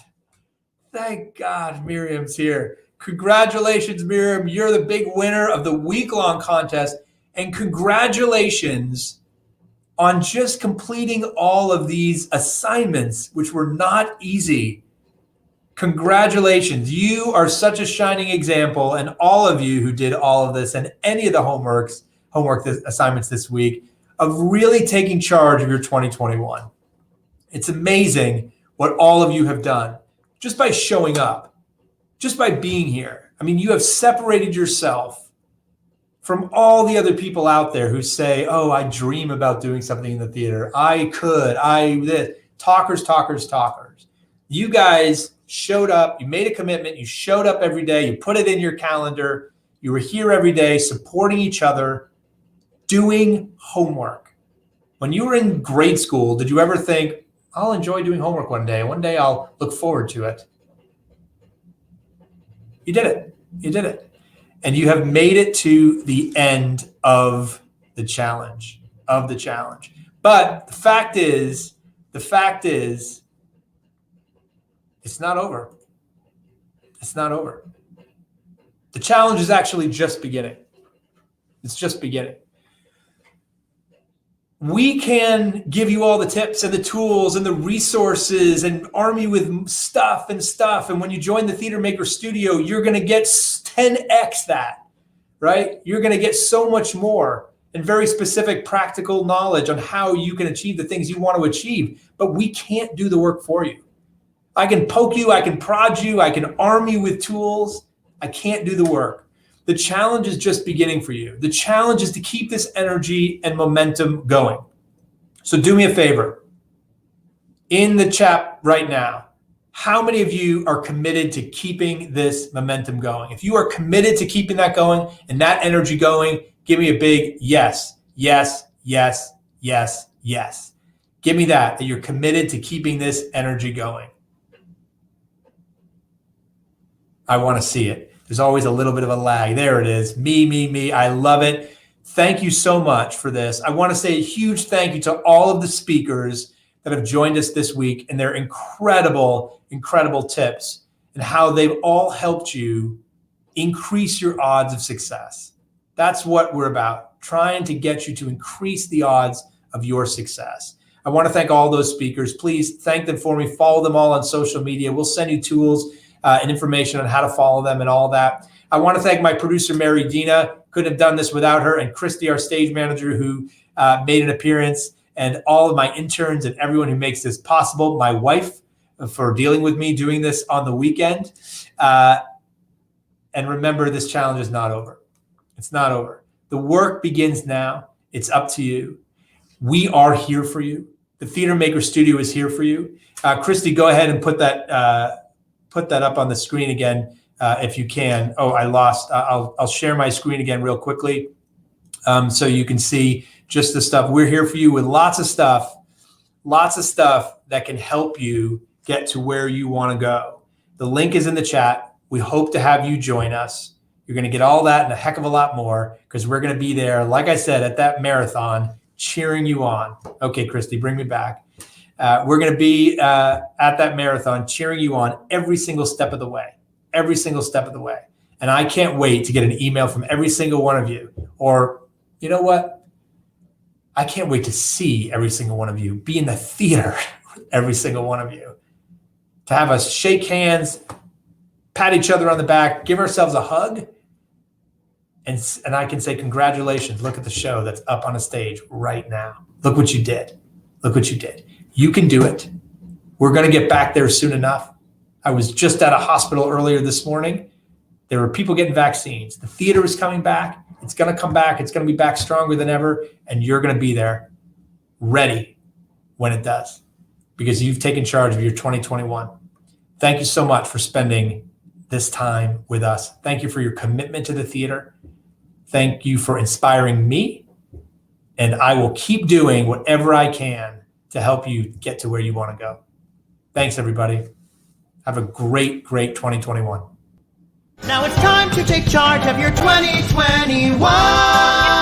Thank God Miriam's here. Congratulations, Miriam. You're the big winner of the week-long contest. And congratulations on just completing all of these assignments, which were not easy. Congratulations. You are such a shining example, and all of you who did all of this and any of the homework assignments this week, of really taking charge of your 2021. It's amazing what all of you have done just by showing up, just by being here. I mean, you have separated yourself from all the other people out there who say, oh, I dream about doing something in the theater. Talkers. You guys showed up, you made a commitment, you showed up every day, you put it in your calendar, you were here every day, supporting each other, doing homework. When you were in grade school, did you ever think, I'll enjoy doing homework one day I'll look forward to it? You did it. And you have made it to the end of the challenge, But the fact is, it's not over. It's not over. The challenge is actually just beginning. It's just beginning. We can give you all the tips and the tools and the resources and arm you with stuff. And when you join the Theater Maker Studio, you're going to get 10x that, right? You're going to get so much more and very specific practical knowledge on how you can achieve the things you want to achieve. But we can't do the work for you. I can poke you, I can prod you, I can arm you with tools. I can't do the work. The challenge is just beginning for you. The challenge is to keep this energy and momentum going. So do me a favor. In the chat right now, how many of you are committed to keeping this momentum going? If you are committed to keeping that going and that energy going, give me a big yes, yes, yes, yes, yes. Give me that you're committed to keeping this energy going. I want to see it. There's always a little bit of a lag. There it is. Me. I love it. Thank you so much for this. I want to say a huge thank you to all of the speakers that have joined us this week and their incredible tips and how they've all helped you increase your odds of success. That's what we're about, trying to get you to increase the odds of your success. I want to thank all those speakers. Please thank them for me. Follow them all on social media. We'll send you tools and information on how to follow them and all that. I want to thank my producer, Mary Dina. Couldn't have done this without her. And Christy, our stage manager, who made an appearance. And all of my interns and everyone who makes this possible. My wife for dealing with me doing this on the weekend. And remember, this challenge is not over. It's not over. The work begins now. It's up to you. We are here for you. The Theater Maker Studio is here for you. Christy, go ahead and put that up on the screen again if you can. Oh, I lost. I'll share my screen again real quickly so you can see just the stuff. We're here for you with lots of stuff that can help you get to where you want to go. The link is in the chat. We hope to have you join us. You're going to get all that and a heck of a lot more because we're going to be there, like I said, at that marathon, cheering you on. Okay, Christy, bring me back. We're going to be at that marathon cheering you on every single step of the way, And I can't wait to get an email from every single one of you. Or, you know what? I can't wait to see every single one of you, be in the theater with every single one of you, to have us shake hands, pat each other on the back, give ourselves a hug. And I can say, congratulations. Look at the show that's up on a stage right now. Look what you did. You can do it. We're going to get back there soon enough. I was just at a hospital earlier this morning. There were people getting vaccines. The theater is coming back. It's going to come back. It's going to be back stronger than ever. And you're going to be there ready when it does, because you've taken charge of your 2021. Thank you so much for spending this time with us. Thank you for your commitment to the theater. Thank you for inspiring me. And I will keep doing whatever I can to help you get to where you want to go. Thanks, everybody. Have a great, great 2021. Now it's time to take charge of your 2021.